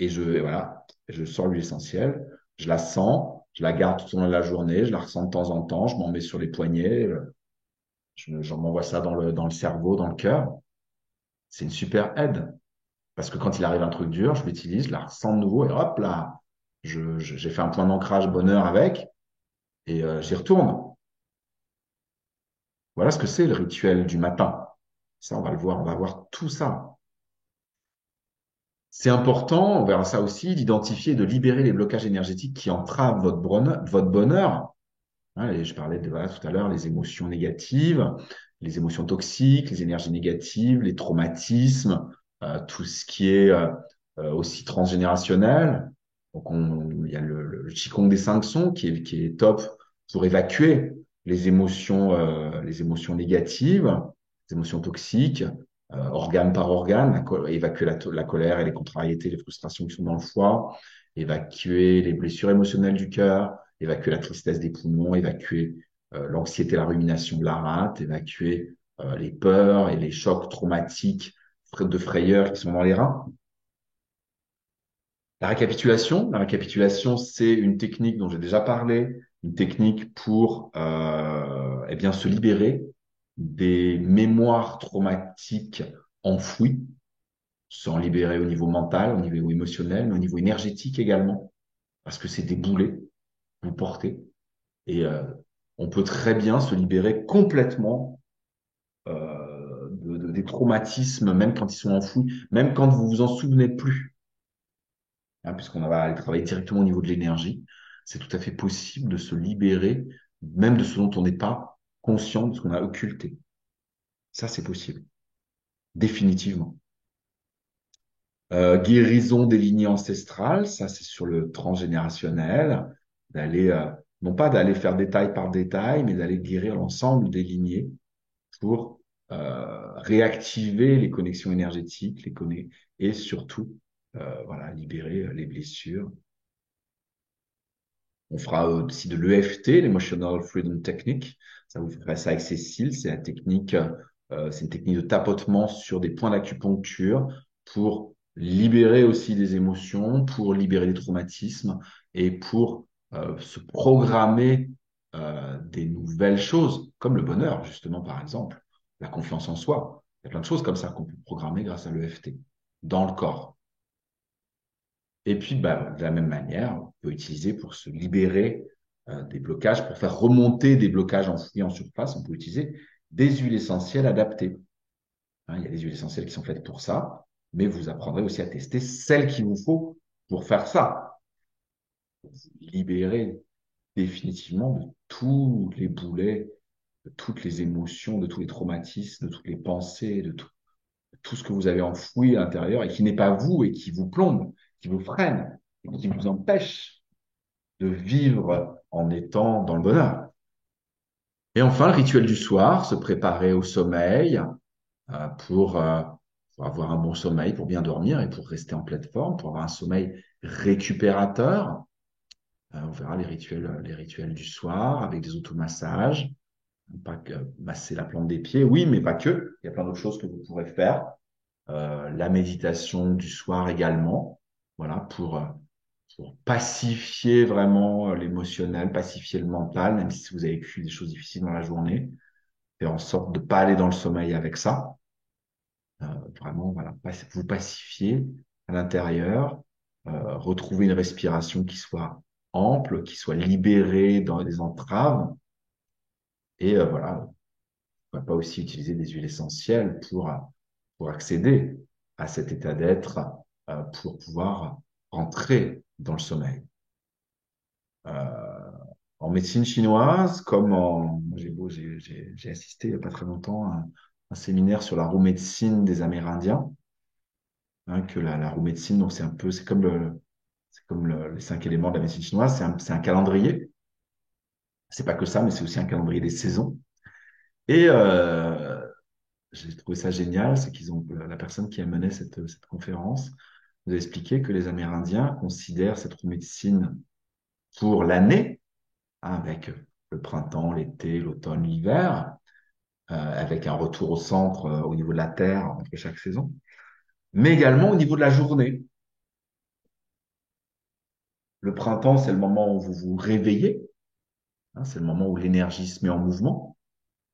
Et voilà, je sors l'huile essentielle, je la sens, je la garde tout au long de la journée, je la ressens de temps en temps, je m'en mets sur les poignets, j'en m'envoie ça dans le cerveau, dans le cœur. C'est une super aide. Parce que quand il arrive un truc dur, je l'utilise, je la ressens de nouveau et hop là, j'ai fait un point d'ancrage bonheur avec et j'y retourne. Voilà ce que c'est le rituel du matin. Ça, on va le voir, on va voir tout ça. C'est important, on verra ça aussi, d'identifier et de libérer les blocages énergétiques qui entravent votre bonheur. Hein, et je parlais de, voilà, tout à l'heure, les émotions négatives, les émotions toxiques, les énergies négatives, les traumatismes, tout ce qui est aussi transgénérationnel. Donc, il y a le Qigong des 5 sons qui est top pour évacuer les émotions négatives, les émotions toxiques, organe par organe, évacuer la colère et les contrariétés, les frustrations qui sont dans le foie, évacuer les blessures émotionnelles du cœur, évacuer la tristesse des poumons, évacuer l'anxiété, la rumination de la rate, évacuer les peurs et les chocs traumatiques de frayeur qui sont dans les reins. La récapitulation, c'est une technique dont j'ai déjà parlé, une technique pour eh bien, se libérer des mémoires traumatiques enfouies, s'en libérer au niveau mental, au niveau émotionnel, mais au niveau énergétique également, parce que c'est des boulets que vous portez. Et on peut très bien se libérer complètement des traumatismes, même quand ils sont enfouis, même quand vous vous en souvenez plus, hein, puisqu'on va aller travailler directement au niveau de l'énergie. C'est tout à fait possible de se libérer, même de ce dont on n'est pas conscient, de ce qu'on a occulté. Ça, c'est possible, définitivement. Guérison des lignées ancestrales, ça, c'est sur le transgénérationnel, d'aller, non pas d'aller faire détail par détail, mais d'aller guérir l'ensemble des lignées pour réactiver les connexions énergétiques, et surtout voilà, libérer les blessures. On fera aussi de l'EFT, l'Emotional Freedom Technique. Ça vous fera ça avec Cécile. C'est une technique de tapotement sur des points d'acupuncture pour libérer aussi des émotions, pour libérer des traumatismes et pour se programmer des nouvelles choses, comme le bonheur, justement, par exemple, la confiance en soi. Il y a plein de choses comme ça qu'on peut programmer grâce à l'EFT dans le corps. Et puis, bah, de la même manière, on peut utiliser pour se libérer des blocages, pour faire remonter des blocages enfouis en surface, on peut utiliser des huiles essentielles adaptées. Hein, il y a des huiles essentielles qui sont faites pour ça, mais vous apprendrez aussi à tester celles qu'il vous faut pour faire ça, pour vous libérer définitivement de tous les boulets, de toutes les émotions, de tous les traumatismes, de toutes les pensées, de tout ce que vous avez enfoui à l'intérieur et qui n'est pas vous et qui vous plombe, qui vous freine et qui vous empêche de vivre en étant dans le bonheur. Et enfin, le rituel du soir, se préparer au sommeil pour avoir un bon sommeil, pour bien dormir et pour rester en pleine forme, pour avoir un sommeil récupérateur. On verra les rituels du soir avec des automassages, pas que masser la plante des pieds, oui, mais pas que. Il y a plein d'autres choses que vous pourrez faire. La méditation du soir également, voilà, pour pacifier vraiment l'émotionnel, pacifier le mental, même si vous avez vécu des choses difficiles dans la journée, faire en sorte de ne pas aller dans le sommeil avec ça. Euh, Vraiment, voilà, vous pacifier à l'intérieur, retrouver une respiration qui soit ample, qui soit libérée dans les entraves, et voilà, on va pas aussi utiliser des huiles essentielles pour accéder à cet état d'être, pour pouvoir rentrer dans le sommeil. Euh, En médecine chinoise, comme j'ai assisté il n'y a pas très longtemps à un séminaire sur la roue médecine des Amérindiens, hein, que la roue médecine, donc c'est comme les 5 éléments de la médecine chinoise, c'est un calendrier. C'est pas que ça, mais c'est aussi un calendrier des saisons. Et j'ai trouvé ça génial, c'est qu'ils ont la personne qui a mené cette conférence nous a expliqué que les Amérindiens considèrent cette roue médecine pour l'année, hein, avec le printemps, l'été, l'automne, l'hiver, avec un retour au centre au niveau de la Terre entre chaque saison, mais également au niveau de la journée. Le printemps, c'est le moment où vous vous réveillez, hein, c'est le moment où l'énergie se met en mouvement,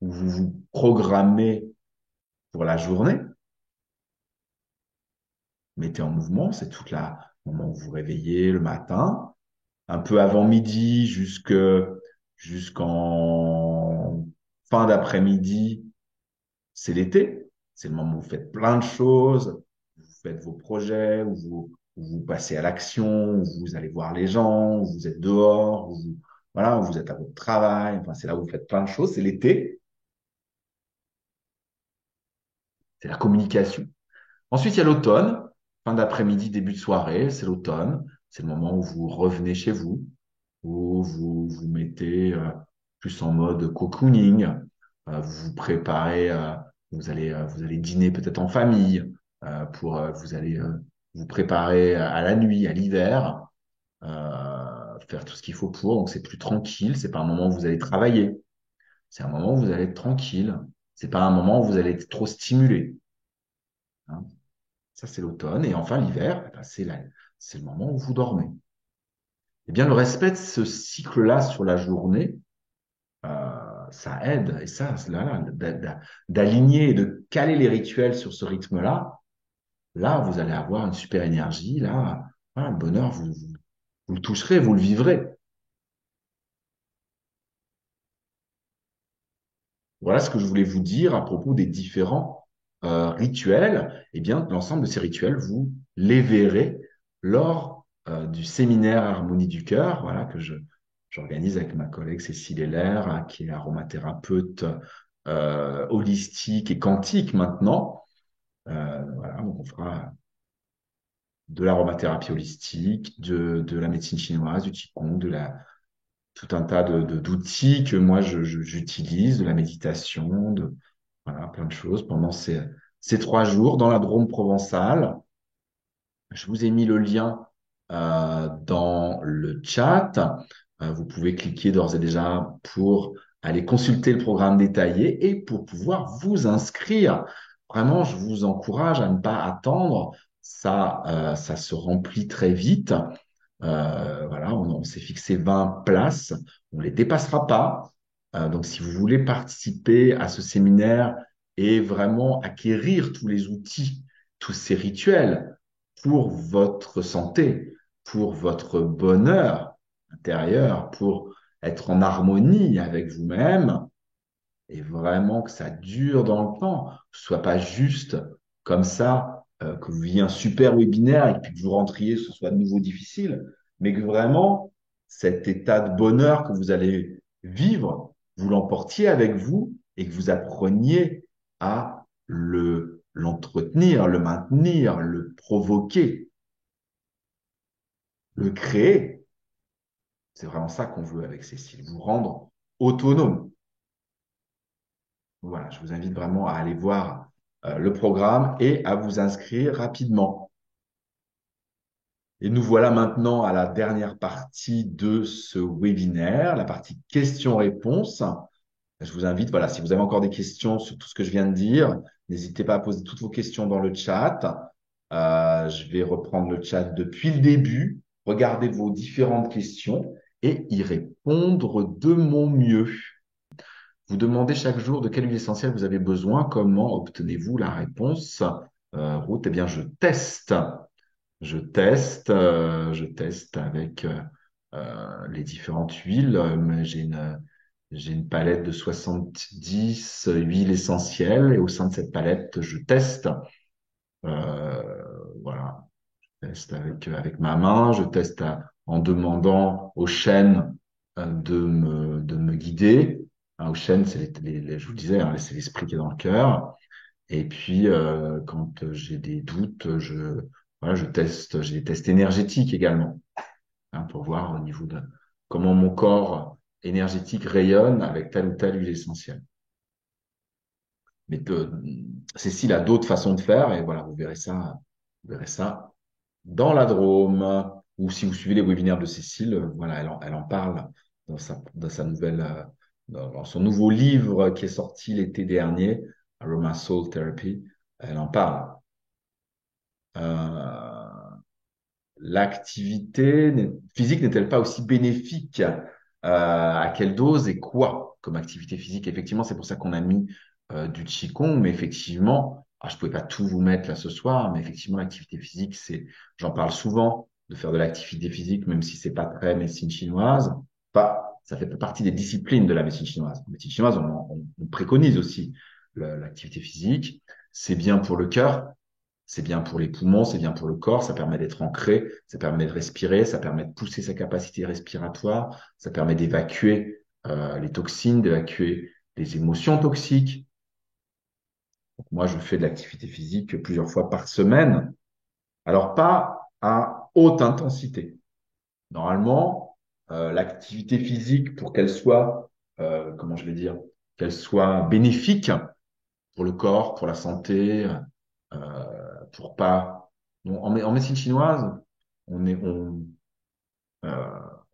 où vous vous programmez pour la journée, mettez en mouvement, c'est tout le moment où vous vous réveillez le matin, un peu avant midi jusqu'en fin d'après-midi, c'est l'été. C'est le moment où vous faites plein de choses, vous faites vos projets, où vous passez à l'action, où vous allez voir les gens, où vous êtes dehors, voilà, où vous êtes à votre travail. Enfin, c'est là où vous faites plein de choses. C'est l'été, c'est la communication. Ensuite, il y a l'automne, fin d'après-midi, début de soirée, c'est l'automne. C'est le moment où vous revenez chez vous, où vous vous mettez plus en mode cocooning, vous vous préparez, vous allez dîner peut-être en famille, vous allez vous préparer à la nuit, à l'hiver, faire tout ce qu'il faut pour. Donc c'est plus tranquille, c'est pas un moment où vous allez travailler, c'est un moment où vous allez être tranquille, c'est pas un moment où vous allez être trop stimulé, hein. Ça c'est l'automne et enfin l'hiver, eh ben, c'est le moment où vous dormez. Eh bien le respect de ce cycle-là sur la journée, ça aide. Et ça, là, d'aligner et de caler les rituels sur ce rythme-là, là, vous allez avoir une super énergie. Là, voilà, le bonheur, vous le toucherez, vous le vivrez. Voilà ce que je voulais vous dire à propos des différents rituels. Eh bien, l'ensemble de ces rituels, vous les verrez lors du séminaire Harmonie du cœur, voilà, j'organise avec ma collègue Cécile Heller, hein, qui est aromathérapeute holistique et quantique maintenant. Voilà, donc on fera de l'aromathérapie holistique, de la médecine chinoise, du qigong, tout un tas d'outils que moi j'utilise, de la méditation, voilà, plein de choses pendant ces 3 jours dans la Drôme provençale. Je vous ai mis le lien dans le chat. Vous pouvez cliquer d'ores et déjà pour aller consulter le programme détaillé et pour pouvoir vous inscrire. Vraiment, je vous encourage à ne pas attendre. Ça se remplit très vite. Voilà, on s'est fixé 20 places. On les dépassera pas. Donc, si vous voulez participer à ce séminaire et vraiment acquérir tous les outils, tous ces rituels pour votre santé, pour votre bonheur intérieur, pour être en harmonie avec vous-même et vraiment que ça dure dans le temps, que ce soit pas juste comme ça, que vous viviez un super webinaire et puis que vous rentriez, ce soit de nouveau difficile, mais que vraiment cet état de bonheur que vous allez vivre, vous l'emportiez avec vous et que vous appreniez à l'entretenir, le maintenir, le provoquer, le créer. C'est vraiment ça qu'on veut avec Cécile, vous rendre autonome. Voilà, je vous invite vraiment à aller voir le programme et à vous inscrire rapidement. Et nous voilà maintenant à la dernière partie de ce webinaire, la partie questions-réponses. Je vous invite, voilà, si vous avez encore des questions sur tout ce que je viens de dire, n'hésitez pas à poser toutes vos questions dans le chat. Je vais reprendre le chat depuis le début, regarder vos différentes questions et y répondre de mon mieux. Vous demandez chaque jour de quelle huile essentielle vous avez besoin. Comment obtenez-vous la réponse? Ruth, eh bien, je teste. Je teste avec les différentes huiles. Mais j'ai une palette de 70 huiles essentielles et au sein de cette palette, je teste. Voilà, je teste avec ma main, je teste en demandant aux chaînes de me guider. Hein, aux chaînes, c'est je vous le disais, hein, c'est l'esprit qui est dans le cœur. Et puis, quand j'ai des doutes, voilà, je teste, j'ai des tests énergétiques également, hein, pour voir au niveau de comment mon corps énergétique rayonne avec telle ou telle huile essentielle. Mais Cécile a d'autres façons de faire, et voilà, vous verrez ça dans la Drôme, ou si vous suivez les webinaires de Cécile, voilà, elle en parle dans sa nouvelle, dans son nouveau livre qui est sorti l'été dernier, Aroma Soul Therapy, elle en parle. Euh, L'activité physique n'est-elle pas aussi bénéfique? À quelle dose et quoi comme activité physique? Effectivement, c'est pour ça qu'on a mis du Qigong, mais effectivement, je ne pouvais pas tout vous mettre là ce soir, mais effectivement, l'activité physique, j'en parle souvent de faire de l'activité physique, même si c'est pas très médecine chinoise. Pas, ça fait partie des disciplines de la médecine chinoise. La médecine chinoise, on préconise aussi l'activité physique. C'est bien pour le cœur, c'est bien pour les poumons, c'est bien pour le corps, ça permet d'être ancré, ça permet de respirer, ça permet de pousser sa capacité respiratoire, ça permet d'évacuer les toxines, d'évacuer les émotions toxiques. Donc, moi, je fais de l'activité physique plusieurs fois par semaine. Alors, pas à haute intensité. Normalement, l'activité physique, pour qu'elle soit, comment je vais dire, qu'elle soit bénéfique pour le corps, pour la santé, pour pas. En médecine chinoise, on est, euh,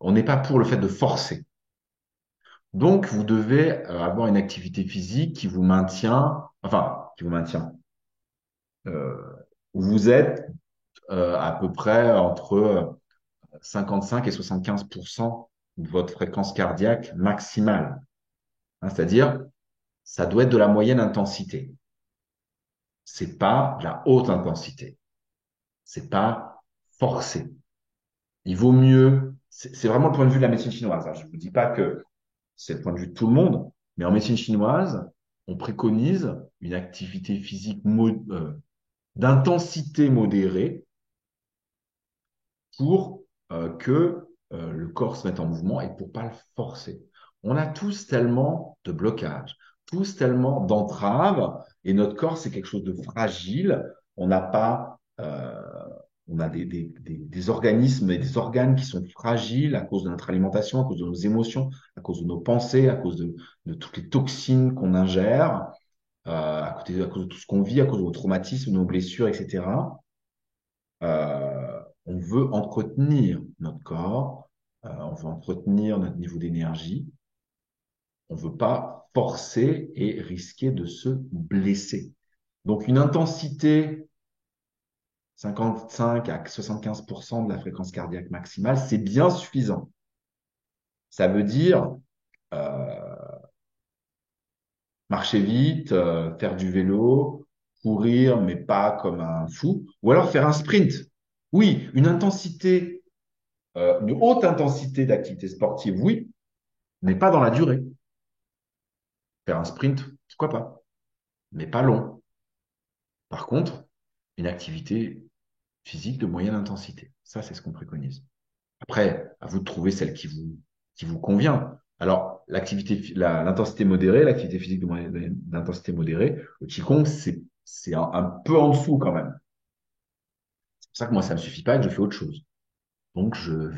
on n'est pas pour le fait de forcer. Donc, vous devez avoir une activité physique qui vous maintient, enfin, qui vous maintient, euh, où vous êtes à peu près entre 55 et 75% de votre fréquence cardiaque maximale. Hein, c'est-à-dire, ça doit être de la moyenne intensité. C'est pas de la haute intensité. C'est pas forcé. Il vaut mieux, c'est vraiment le point de vue de la médecine chinoise, hein. Je ne vous dis pas que c'est le point de vue de tout le monde, mais en médecine chinoise, on préconise une activité physique d'intensité modérée pour que le corps se mette en mouvement et pour pas le forcer. On a tous tellement de blocages, tous tellement d'entraves, et notre corps, c'est quelque chose de fragile. On n'a pas, on a des organismes et des organes qui sont fragiles à cause de notre alimentation, à cause de nos émotions, à cause de nos pensées, à cause de toutes les toxines qu'on ingère, à cause de tout ce qu'on vit, à cause de nos traumatismes, de nos blessures, etc. On veut entretenir notre corps, on veut entretenir notre niveau d'énergie, on veut pas forcer et risquer de se blesser. Donc une intensité 55 à 75% de la fréquence cardiaque maximale, c'est bien suffisant. Ça veut dire euh, marcher vite, faire du vélo, courir, mais pas comme un fou, ou alors faire un sprint. Oui, une haute intensité d'activité sportive, oui, mais pas dans la durée. Faire un sprint, pourquoi pas, mais pas long. Par contre, une activité physique de moyenne intensité. Ça, c'est ce qu'on préconise. Après, à vous de trouver celle qui vous convient. Alors, l'intensité modérée, l'activité physique d'intensité modérée, le Qigong, c'est un peu en dessous quand même. C'est pour ça que moi, ça me suffit pas et que je fais autre chose. Donc, je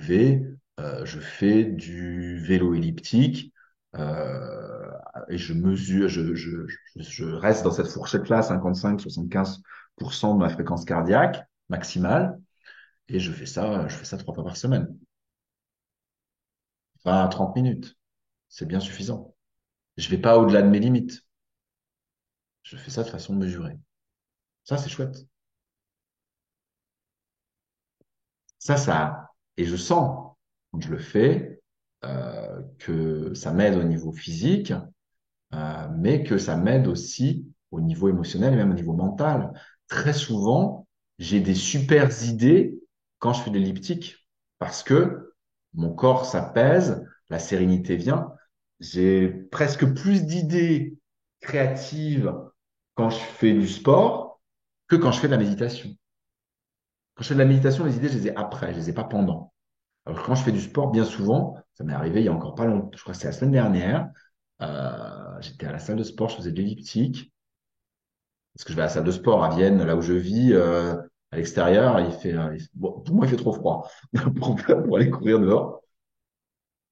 fais du vélo elliptique, et je mesure, je reste dans cette fourchette-là, 55-75% de ma fréquence cardiaque maximale. Et je fais ça 3 fois par semaine. 20 à 30 minutes. C'est bien suffisant. Je vais pas au-delà de mes limites. Je fais ça de façon mesurée. Ça, c'est chouette. Et je sens, quand je le fais, que ça m'aide au niveau physique, mais que ça m'aide aussi au niveau émotionnel et même au niveau mental. Très souvent, j'ai des super idées quand je fais de l'elliptique parce que mon corps s'apaise, la sérénité vient. J'ai presque plus d'idées créatives quand je fais du sport que quand je fais de la méditation. Quand je fais de la méditation, les idées, je les ai après, je les ai pas pendant. Alors que quand je fais du sport, bien souvent, ça m'est arrivé il y a encore pas longtemps, je crois que c'est la semaine dernière, j'étais à la salle de sport, je faisais de l'elliptique, parce que je vais à la salle de sport à Vienne, là où je vis, à l'extérieur, bon, pour moi, il fait trop froid pour aller courir dehors.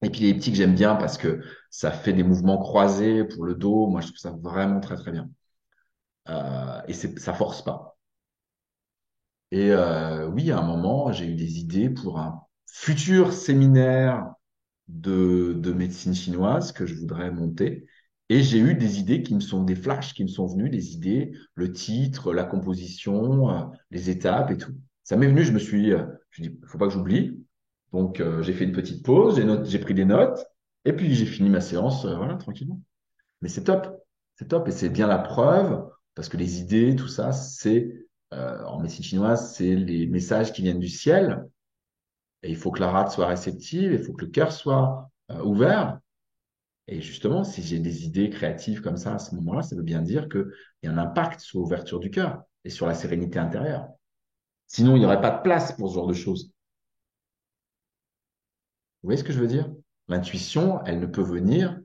Et puis l'elliptique, j'aime bien parce que ça fait des mouvements croisés pour le dos. Moi, je trouve ça vraiment très, très bien. Ça force pas. Et oui, à un moment, j'ai eu des idées pour un futur séminaire de médecine chinoise que je voudrais monter. Et j'ai eu des idées des flashs qui me sont venus, des idées, le titre, la composition, les étapes et tout. Ça m'est venu, je me suis dit, faut pas que j'oublie. Donc, j'ai fait une petite pause, j'ai pris des notes, et puis j'ai fini ma séance, voilà, tranquillement. Mais c'est top, c'est top, et c'est bien la preuve, parce que les idées, tout ça, en médecine chinoise, c'est les messages qui viennent du ciel, et il faut que la rate soit réceptive, il faut que le cœur soit ouvert. Et justement, si j'ai des idées créatives comme ça à ce moment-là, ça veut bien dire qu'il y a un impact sur l'ouverture du cœur et sur la sérénité intérieure. Sinon, il n'y aurait pas de place pour ce genre de choses. Vous voyez ce que je veux dire? L'intuition, elle ne peut venir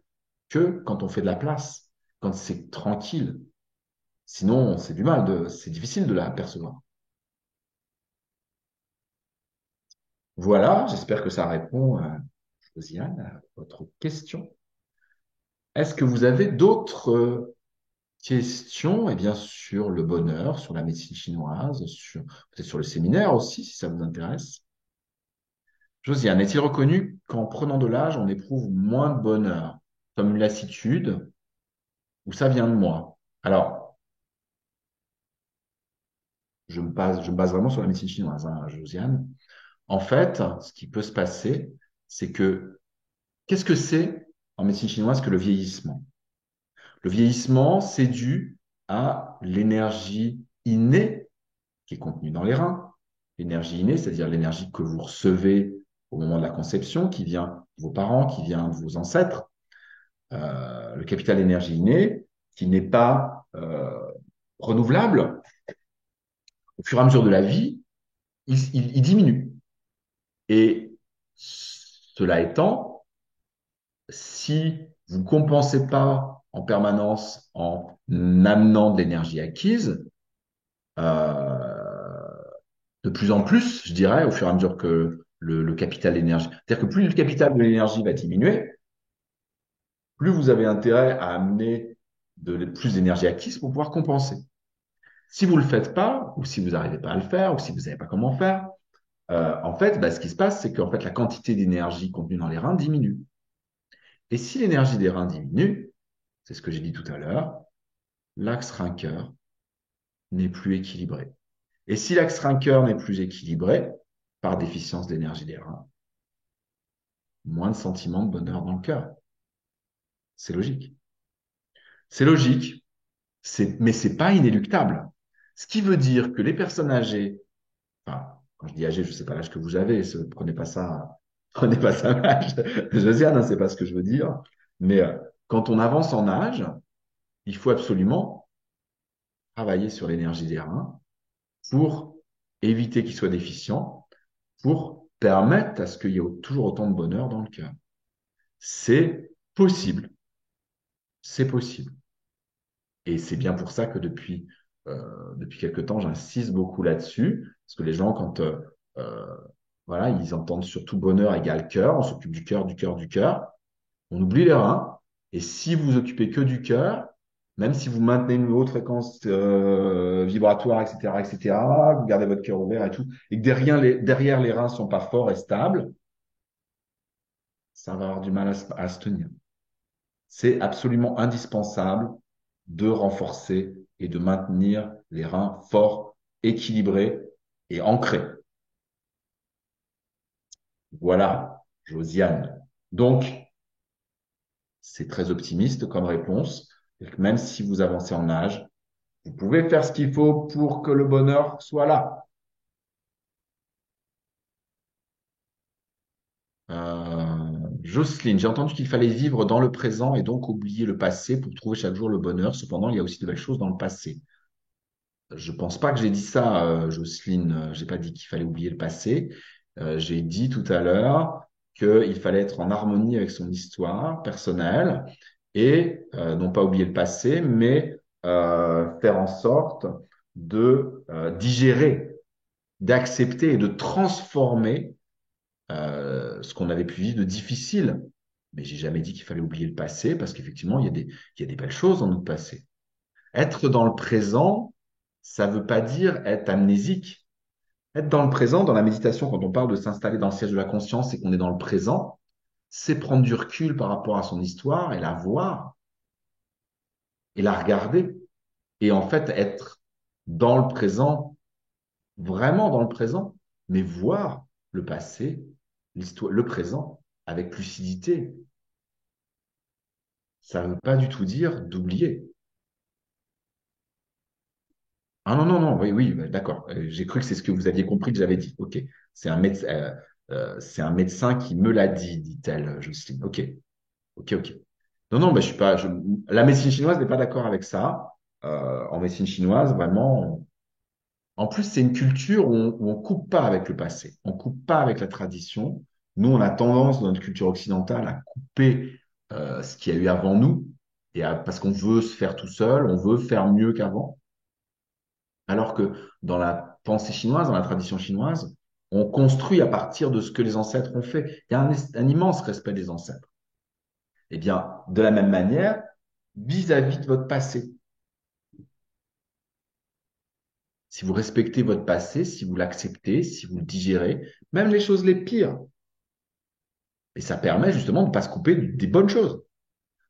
que quand on fait de la place, quand c'est tranquille. Sinon, c'est difficile de la percevoir. Voilà, j'espère que ça répond, Josiane, à votre question. Est-ce que vous avez d'autres questions, et bien sur le bonheur, sur la médecine chinoise, peut-être sur le séminaire aussi, si ça vous intéresse. Josiane, est-il reconnu qu'en prenant de l'âge, on éprouve moins de bonheur, comme une lassitude, ou ça vient de moi? Alors, je me base vraiment sur la médecine chinoise, hein, Josiane. En fait, ce qui peut se passer, c'est que, qu'est-ce que c'est en médecine chinoise que le vieillissement? Le vieillissement, c'est dû à l'énergie innée qui est contenue dans les reins. L'énergie innée, c'est-à-dire l'énergie que vous recevez au moment de la conception, qui vient de vos parents, qui vient de vos ancêtres. Le capital énergie innée, qui n'est pas renouvelable, au fur et à mesure de la vie, il diminue. Et cela étant, si vous ne compensez pas en permanence en amenant de l'énergie acquise, euh, de plus en plus, je dirais, au fur et à mesure que le capital d'énergie. C'est-à-dire que plus le capital de l'énergie va diminuer, plus vous avez intérêt à amener plus d'énergie acquise pour pouvoir compenser. Si vous ne le faites pas, ou si vous n'arrivez pas à le faire, ou si vous ne savez pas comment faire, en fait, bah, ce qui se passe, c'est qu'en fait, la quantité d'énergie contenue dans les reins diminue. Et si l'énergie des reins diminue, c'est ce que j'ai dit tout à l'heure, l'axe rein-cœur n'est plus équilibré. Et si l'axe rein-cœur n'est plus équilibré, par déficience d'énergie des reins, moins de sentiments de bonheur dans le cœur. C'est logique. C'est logique, mais c'est pas inéluctable. Ce qui veut dire que les personnes âgées, enfin, quand je dis âgées, je ne sais pas l'âge que vous avez, prenez pas ça à l'âge. Josiane, hein, c'est pas ce que je veux dire. Mais quand on avance en âge, il faut absolument travailler sur l'énergie des reins pour éviter qu'ils soient déficients, pour permettre à ce qu'il y ait toujours autant de bonheur dans le cœur. C'est possible. C'est possible. Et c'est bien pour ça que depuis quelque temps, j'insiste beaucoup là-dessus, parce que les gens, euh, voilà, ils entendent surtout bonheur égale cœur, on s'occupe du cœur, du cœur, du cœur, on oublie les reins, et si vous occupez que du cœur, Même si vous maintenez une haute fréquence vibratoire, etc., vous gardez votre cœur ouvert et tout, et que derrière les reins sont pas forts et stables, ça va avoir du mal à se tenir. C'est absolument indispensable de renforcer et de maintenir les reins forts, équilibrés et ancrés. Voilà, Josiane. Donc, c'est très optimiste comme réponse. Et que même si vous avancez en âge, vous pouvez faire ce qu'il faut pour que le bonheur soit là. Jocelyne, j'ai entendu qu'il fallait vivre dans le présent et donc oublier le passé pour trouver chaque jour le bonheur. Cependant, il y a aussi de belles choses dans le passé. Je pense pas que j'ai dit ça, Jocelyne. J'ai pas dit qu'il fallait oublier le passé. J'ai dit tout à l'heure qu'il fallait être en harmonie avec son histoire personnelle et non pas oublier le passé, mais faire en sorte de digérer, d'accepter et de transformer ce qu'on avait pu vivre de difficile. Mais j'ai jamais dit qu'il fallait oublier le passé parce qu'effectivement, il y a des belles choses dans notre passé. Être dans le présent, ça veut pas dire être amnésique. Être dans le présent, dans la méditation, quand on parle de s'installer dans le siège de la conscience et qu'on est dans le présent, c'est prendre du recul par rapport à son histoire et la voir et la regarder. Et en fait, être dans le présent, vraiment dans le présent, mais voir le passé, l'histoire, le présent avec lucidité. Ça ne veut pas du tout dire d'oublier. Ah non, non, non, oui, oui, d'accord. J'ai cru que c'est ce que vous aviez compris que j'avais dit. Ok. C'est un médecin qui me l'a dit, dit-elle, Jocelyne. Ok, ok, ok. Non, non, je suis pas. La médecine chinoise n'est pas d'accord avec ça. En médecine chinoise, vraiment. En plus, c'est une culture où on coupe pas avec le passé. On coupe pas avec la tradition. Nous, on a tendance, dans notre culture occidentale, à couper ce qu'il y a eu avant nous, parce qu'on veut se faire tout seul, on veut faire mieux qu'avant. Alors que dans la pensée chinoise, dans la tradition chinoise, on construit à partir de ce que les ancêtres ont fait. Il y a un immense respect des ancêtres. Eh bien, de la même manière, vis-à-vis de votre passé, si vous respectez votre passé, si vous l'acceptez, si vous le digérez, même les choses les pires, et ça permet justement de ne pas se couper des bonnes choses.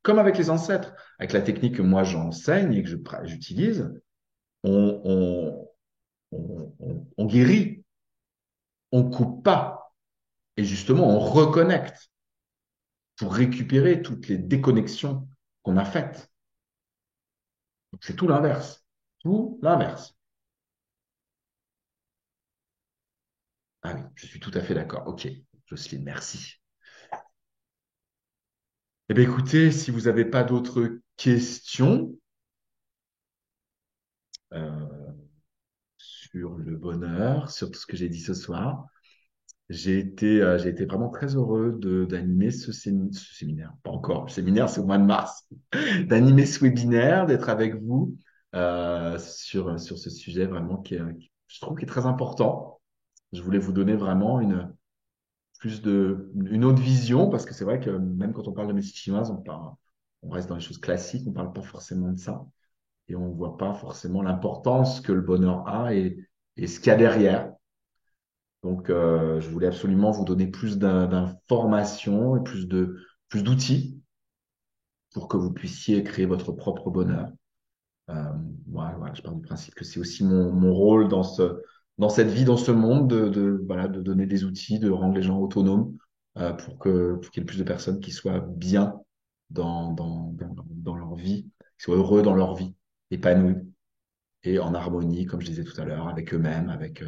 Comme avec les ancêtres, avec la technique que moi j'enseigne et que j'utilise, on, on, on guérit, on coupe pas, et justement on reconnecte pour récupérer toutes les déconnexions qu'on a faites. Donc, c'est tout l'inverse. Tout l'inverse. Ah oui, je suis tout à fait d'accord. Ok, Jocelyne, merci. Eh bien, écoutez, si vous n'avez pas d'autres questions euh, sur le bonheur, sur tout ce que j'ai dit ce soir, j'ai été vraiment très heureux d'animer ce séminaire. Pas encore, le séminaire, c'est au mois de mars. D'animer ce webinaire, d'être avec vous sur ce sujet vraiment je trouve, qui est très important. Je voulais vous donner vraiment une autre vision, parce que c'est vrai que même quand on parle de médecine chinoise, on reste dans les choses classiques, on parle pas forcément de ça, et on voit pas forcément l'importance que le bonheur a et ce qu'il y a derrière. Donc, je voulais absolument vous donner plus d'informations et plus d'outils pour que vous puissiez créer votre propre bonheur. Euh, voilà, je pars du principe que c'est aussi mon rôle dans cette vie, dans ce monde, voilà, de donner des outils, de rendre les gens autonomes pour qu'il y ait plus de personnes qui soient bien dans leur vie, qui soient heureux dans leur vie, épanouis et en harmonie, comme je disais tout à l'heure, avec eux-mêmes, avec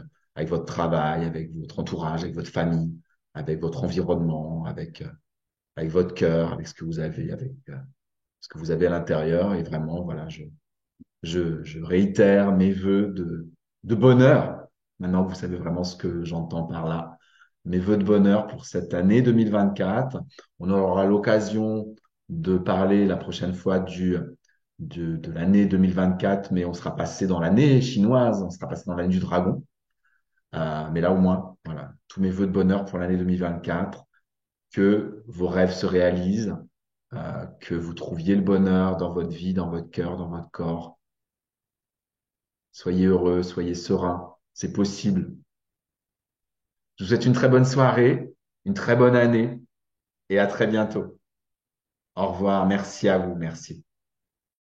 votre travail, avec votre entourage, avec votre famille, avec votre environnement, avec votre cœur, avec ce que vous avez, avec ce que vous avez à l'intérieur. Et vraiment, voilà, je réitère mes vœux de bonheur. Maintenant que vous savez vraiment ce que j'entends par là. Mes vœux de bonheur pour cette année 2024. On aura l'occasion de parler la prochaine fois de l'année 2024, mais on sera passé dans l'année chinoise, on sera passé dans l'année du dragon. Mais là, au moins, voilà, tous mes vœux de bonheur pour l'année 2024, que vos rêves se réalisent, que vous trouviez le bonheur dans votre vie, dans votre cœur, dans votre corps. Soyez heureux, soyez serein. C'est possible. Je vous souhaite une très bonne soirée, une très bonne année et à très bientôt. Au revoir. Merci à vous. Merci.